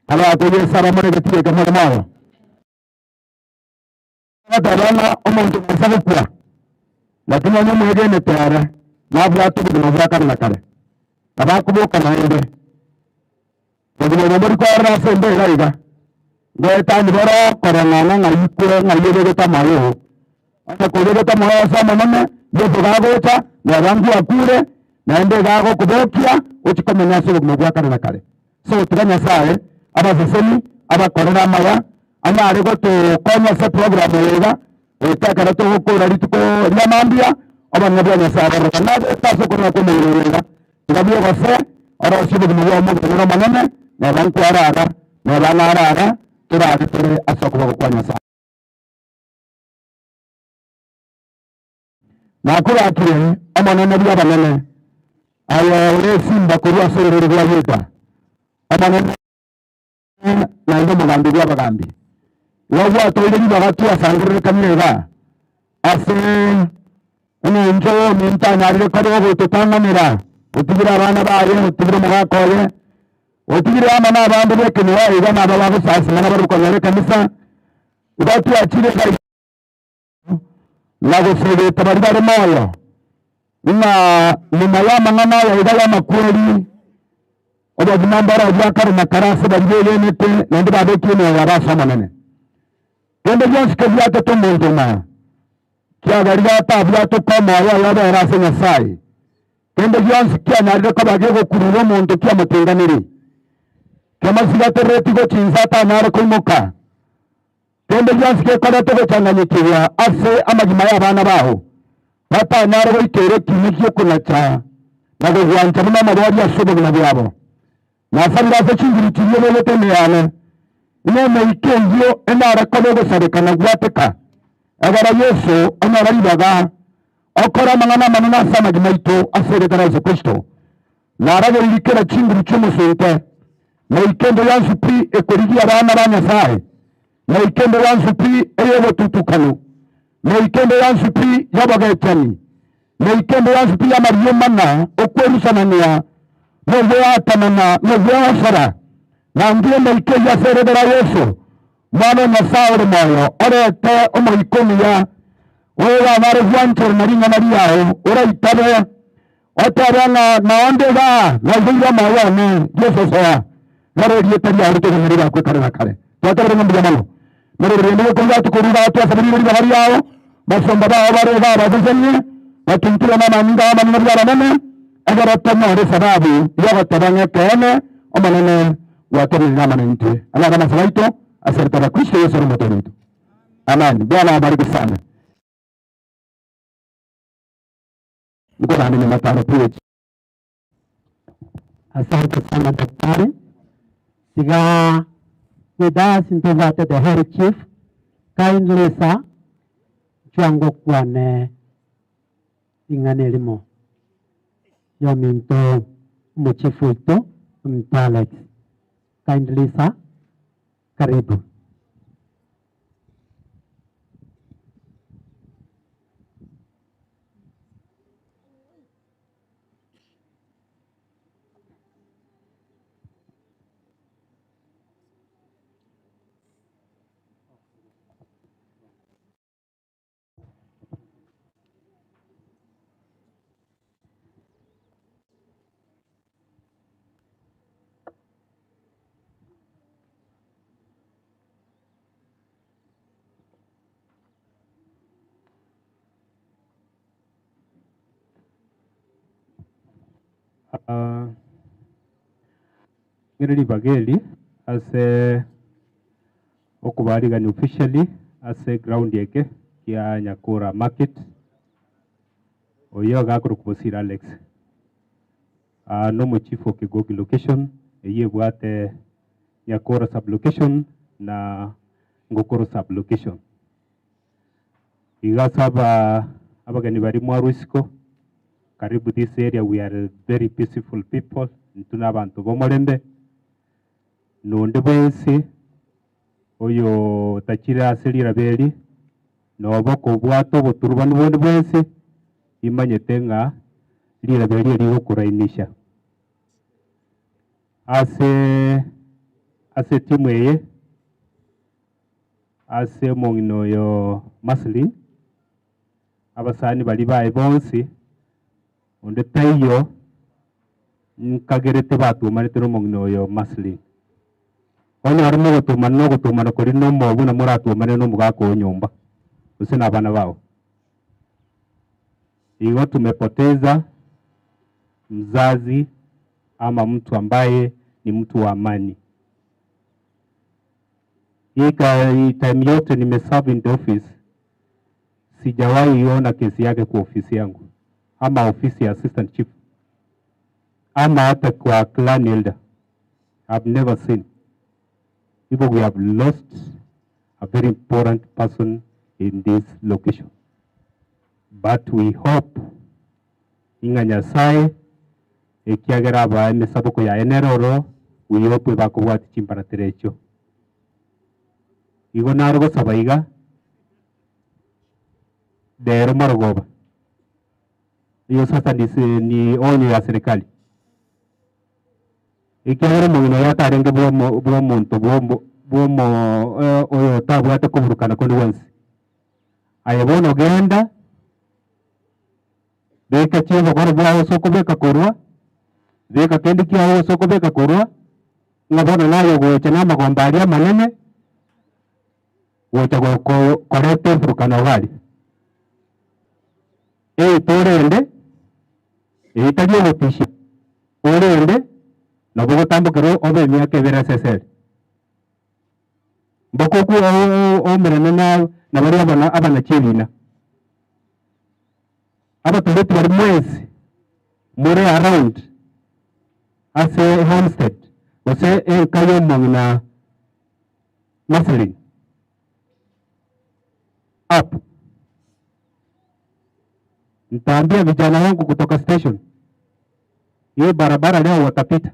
Hala atoje sara mwana katika kama mwana. Hata bana omuntu msabu kwa. Lakini wao mwegene tayari. Na bwatu binavaka na kale. Abakuboka na ende. Ndio ndio kwa rasa ndio gaiga. Ndio tani bora korana na yiko na yego tamayo. Ana kodego tamayo sama mama yeso gagocha na rangi akure na ende gago kubokia uchikomenya sio kumwaka na kale. So tuganya sae abaseseni abakorera maya ana ariko to konya se program yega etakara to gukora rituko ryamambia abanabya nyasaba kana taso kuna kumenyerera ngabyo gose ora sibo kumwa mu kuna manene na bantu arara na banarara turari turi asoko kwa nyasaba na kura kire amanene byabanene aya ore simba kurwa sorero rwa yuda amanene na ndo mugambi bya bagambi wawa toile ni bagatua sangire kamera ase ene njo minta nyarire kado go tutangamira utigira abana baye utigira mugakoye utigira amana abandu bekenwa iga na baba sasa na baruko nyare kanisa ubatu achire kai lago sege tabaribare moyo ina nimayama ngana ya iga ya makweli oba dinambara ya karma karase bagele nete nende babeki ne yarasa manene kende jonsi kebiato to mondoma kia gariga ta biato kama ya yarasa nyasai kende jonsi kia narire ko bagego kururo mondo kia mutenganiri kama sigato retigo chinzata nare kumuka kende jonsi ke kada to changanyikiwa ase amajima ya bana baho bata nare go ikere kimikye kunacha na go gwanja mama mabodi asubo na byabo na sabira se chingiri tiyo lete meyane ine meikengyo enara kodogo sadekana gwateka agara Yesu enara libaga okora mangana manana sama jimaito asere kana Yesu Kristo narage likera chinguru cy'umusunke na ikendo yansupi ekorigia abana ba Nyasaye na ikendo yansupi eyebo tutukano na ikendo yansupi yabagetani na ikendo yansupi yamariyo mana okwerusanania no yatamana no yasara na ndiye na ikeya serebera Yesu mwana Nyasaye moyo orete omoikonia wewe bare vyancho maringa mariao ora itabe otaranga naondega na zira mawane Yesu sawa ngare yetari ya ruto ngari ba kwekara kare twatare ngombe jamano mere rende ko ngatu ko ruga atwa sabiri ri bahari yao basomba ba bare ba bazenye batuntura mama ninga mama ngara mama agara tama re sababu ya tabanga kene omanene watani ngama ninte ala kama saito asertara Kristo Yesu mtoto. Amen. Bwana abariki sana. Niko na nini matano pia. Asante sana daktari. Siga with us into that the head chief kindly sir chwango kwane inganelimo yominto muchifu ito Alex kindly sir karibu. Ngeri bageli as a okubarigani officially as a ground yeke kia Nyakura market oyo gakuru kubosira Alex no mo chief of Kigogi location eye bwate Nyakura sub location na Ngokoro sub location igasaba abagani bari mwaruisiko karibu this area. We are very peaceful people ntuna abantu bomolembe nonde bwensi oyo takira aselira beli noboko bwato boturuba n'ubundi bwensi imanyete nga lira beli liho kurainisha ase timu eye ase mongino yo Maslin abasani bali bae bonsi onde tayo nkagerete batumanete no mongino yo Maslin ono arimo gutumana kuri no mobu na muratumane no mugako nyumba usina abana bao igo tumepoteza mzazi ama mtu ambaye ni mtu wa amani. Hii time yote nimeserve in the office sijawahi iona kesi yake kwa ofisi yangu ama ofisi ya assistant chief ama hata kwa clan elder. I've never seen. People, we have lost a very important person in this location. But we hope inga Nyasaye ekiagera ba emesaboko ya eneroro we hope bakubwati chimparaterecho. Igo nargo sabaiga dero marogoba. Iyo sasa ni onyo ya serikali. Ikiagera mungino yatarenge bwo muntu bwomo oyo tabwate kuburukana kondi wensi ayabona ogenda beka chivo kono bwawo soko beka korwa beka kendi kiawo soko beka korwa ngabona nayo gocha na magomba ali manene gocha go korete burukana gali torende italiyo gotisha orende nabo gotambukiro obe myaka ebera sesere mbokoku omerana na bari abana chirina abatuleti bari mwezi muri around ase homestead ose kayo mongina Maslin up nitaambia vijana wangu kutoka station hii barabara leo watapita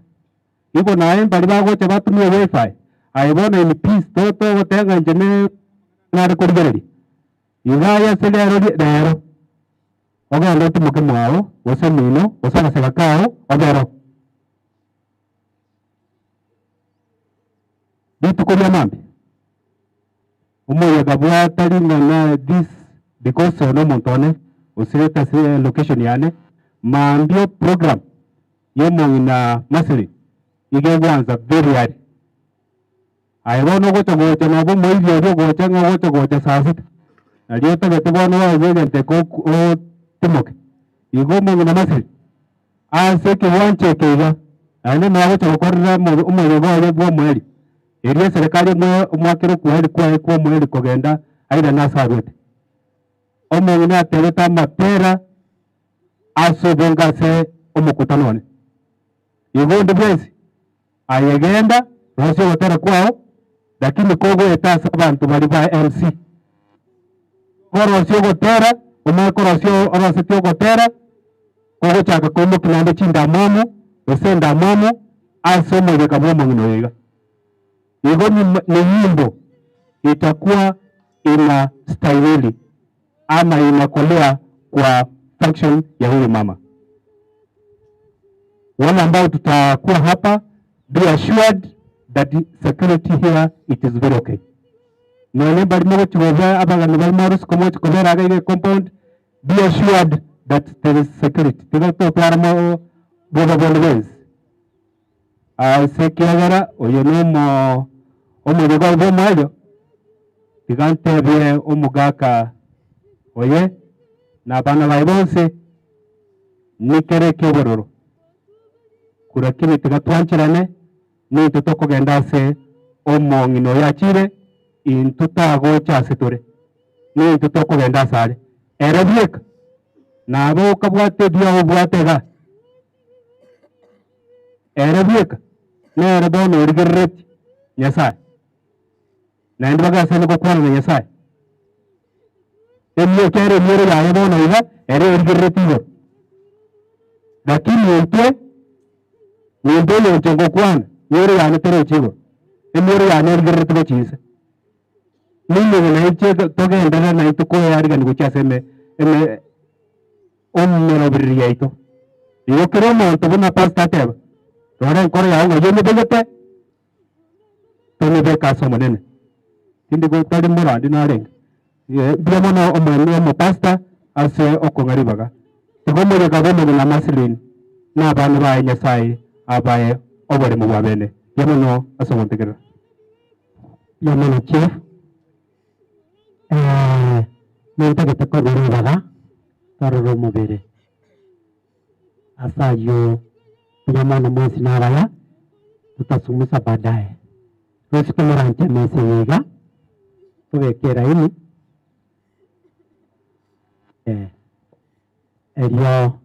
iko naye mbali bagocha batumia wifi aibona in peace toto gotenga njene nare kurigereri igaya selero rero ogenda tumuke mwao osemino osaba sebakao ogero bitu kuria mambi umuyaga bwatari ngana this because no montone usireta se location yane mambio program yemo ina masiri ige gwanza very hard aibono gocha no bo moirio rio gocha ngo gocha sasita aliyo tabete bono wa wegente ko o timoke igo mo ina masiri ase ke wanche kega ane na gocha gokorra mo umuyaga wa bwo mweli eria serikali mwakiro kuheri kwa mweli kogenda aida nasarwete omong'ina atereta mapera asobongase omukutanone igondi bwezi ayegenda rosio gotera kwao lakini kogo etasa abantu bari ba MC korosio gotera omakorosio orositio gotera kogo chaka komo kinande chinda momo esenda momo asomogeka bomong'ino yiga igo ni nyimbo itakuwa ina stahili ama inakolea kwa function ya huyu mama. Wale ambao tutakuwa hapa, be assured that the security here it is very okay. None bali mo chiweza abagana bali marus komo chikobera aga compound, be assured that there is security. Tiga to para mo boga bolwez. Sekiagara oyono omugogo bo mayo. Tigante bie omugaka oye na bana baibonse nikere kebororo kurakini tigatwanchirane ni tutoko gendase omong'ino yachire intutago chasetore ni tutoko gendasare erebiek nabo kabwate dia obwatega erebiek nere bono origerret nyasaye na ndbaga sene ko kwana nyasaye emyo kere myero ya bono iga ere origerretigo lakini yente yo chengo kwana myero ya netere chigo emyero ya origerretigo chise ninyo na iche toge endana na ituko yariga ni gucha seme eme ommero birriyaito yo kero monto buna pasta teba rore kore ya ngo yene begete tone be kaso monene tindi go tari morandi na renga biamono omani omo pasta ase okongaribaga tigomo ga bomo na masilin na bana ba nyasaye abaye obore mu babene biamono asomontegera biamono chief nita kitako goribaga taroro mobere asayo biamono mwezi naraya tutasumusa baadaye tusikumuranje mese yega tugekera ini erio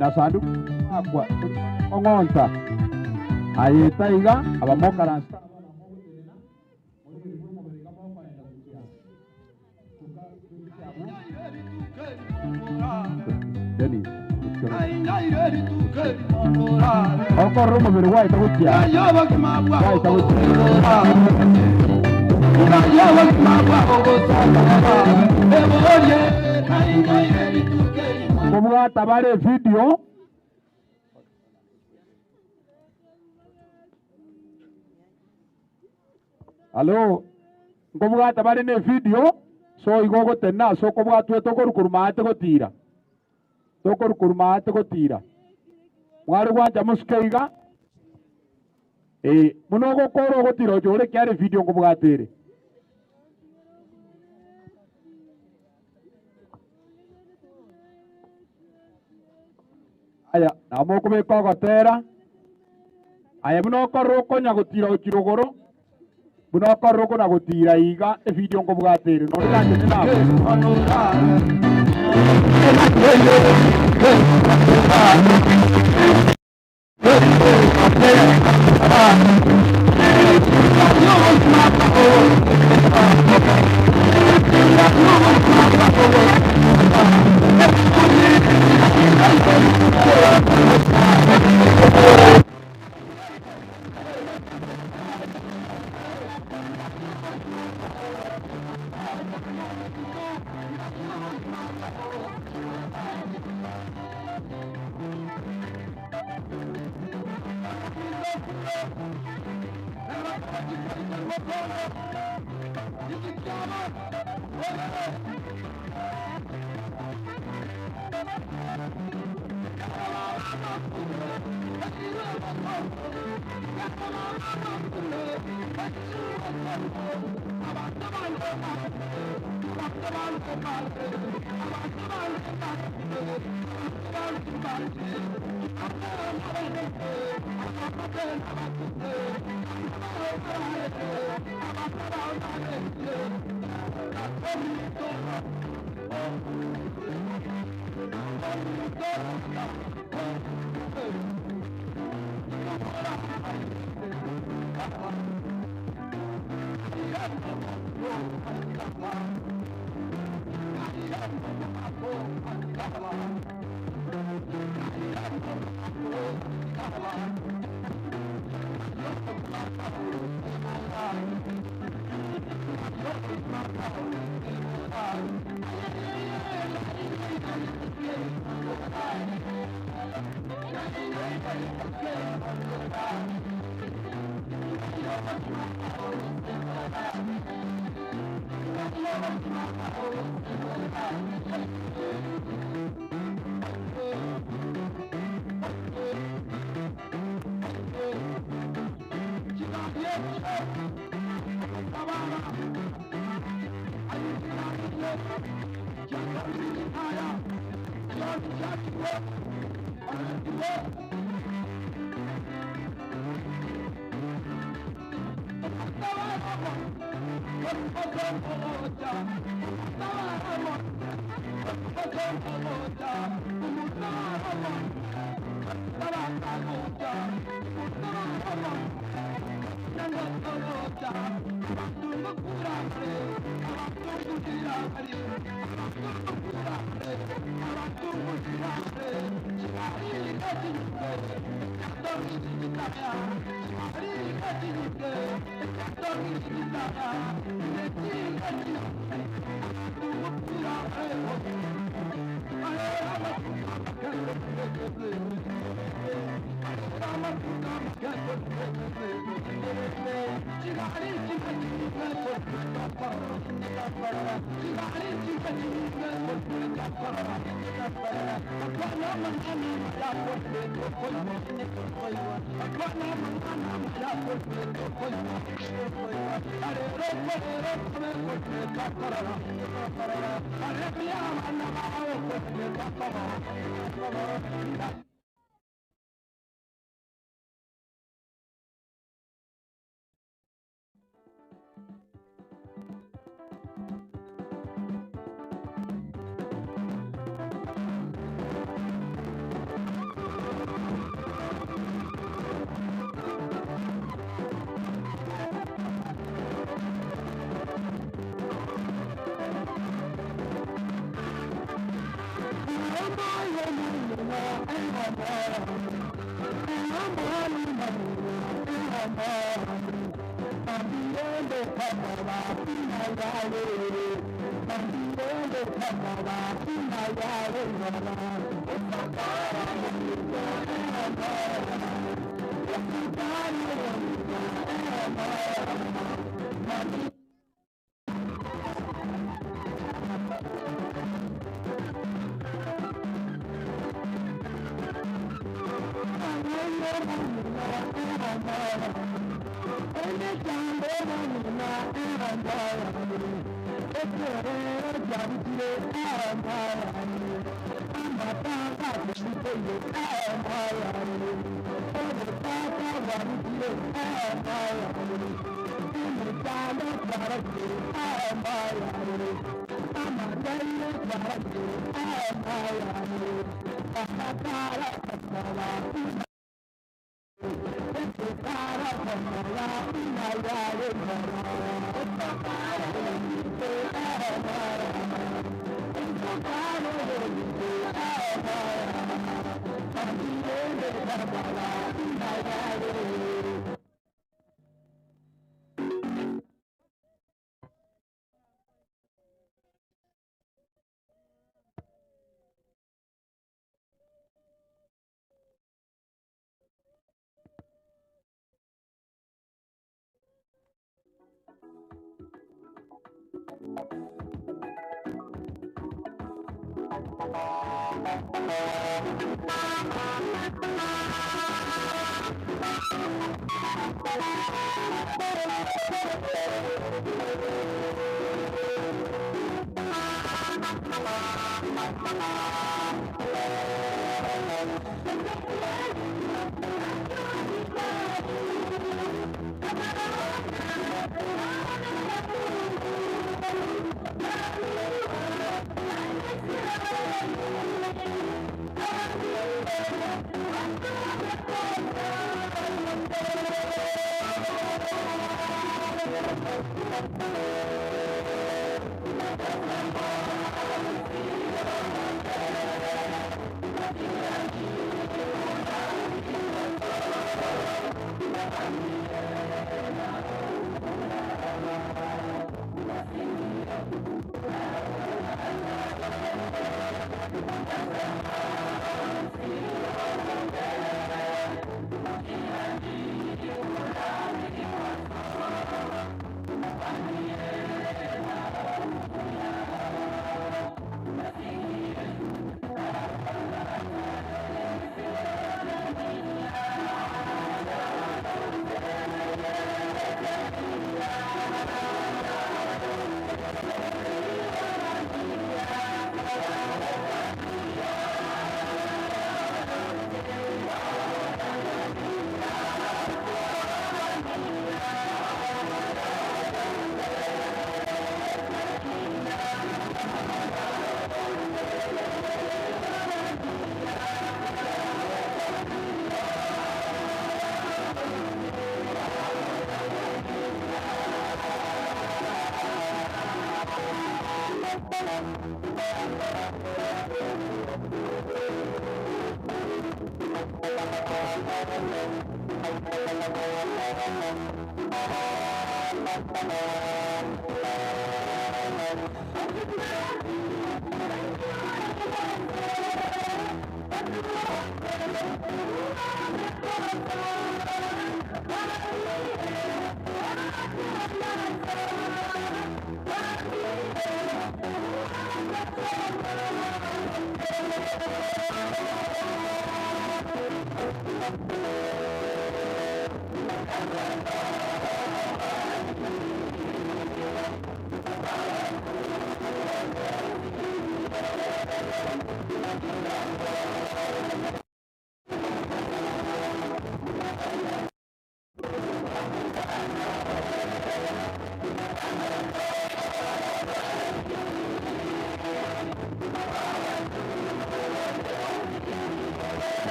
na sandu akwa ongonta ayetaiga abamokaransta Dennis okoro mubiri waita gutia waita gutia tabare video Allo ngobuga tabare ne video so igogo tenna so kobuga tueto korukurumate gotira tokorukurumate gotira mwari gwanja muskeiga muno gokoro gotira jore kyare video ngobuga tere aya namoko beko gotera aya muno korro konya gotira okirogoro muno korro kona gotira iga video ngobuga tere no ranje nabo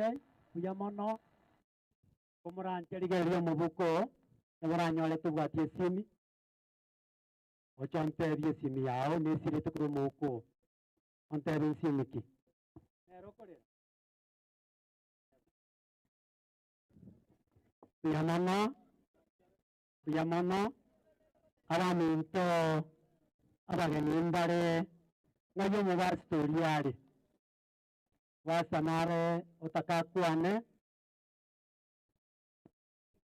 Turanche, Kuyamono, Kumuranche, Rigerio Mubuko, Namuranyole Tuguatia Simi, Ochante Simi Yao, Nesiri Tukumuko, Ontario Simiki. Kuyamono, Araminto, Abaganimbare, Nayomu Vastoriari, Vasanare, Otakakuane,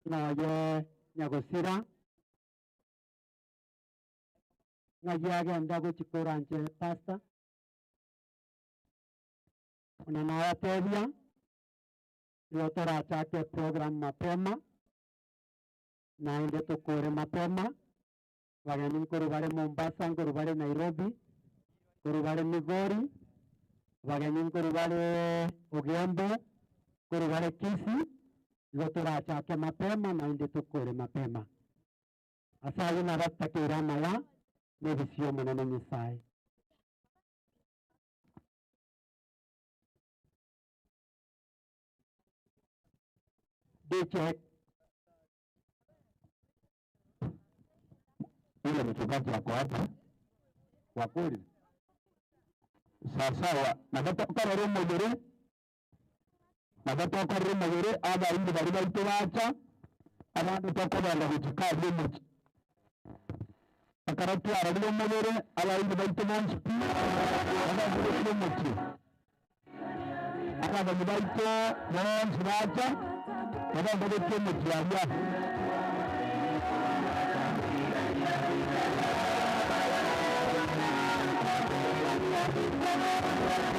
Naye Nyagosira, Nayaga and Dago Chikoranche pasta, Unanaya Tevia, Yotora Chate program Mapema, Nainde Tokore Mapema, Vaganin Kurubare Mombasa, Kurubare Nairobi, Kurubare Migori, Vaganin Kurubare Ogembo, Kurubare Kisi, Yotora Chate Mapema, Nainde Tokore Mapema. Asayi Narata Kiramaya, Nevisio Mananisai. They check. Ile mchungaji wako hapa wa kweli sawasawa, nagatoka rero mugere aba indi bari baito baca abantu takobanda gucikabye muki akaratwara rero mugere aba indi baito manchi abandi muki abandi baito manchi baca abandi baito muki ya Thank you.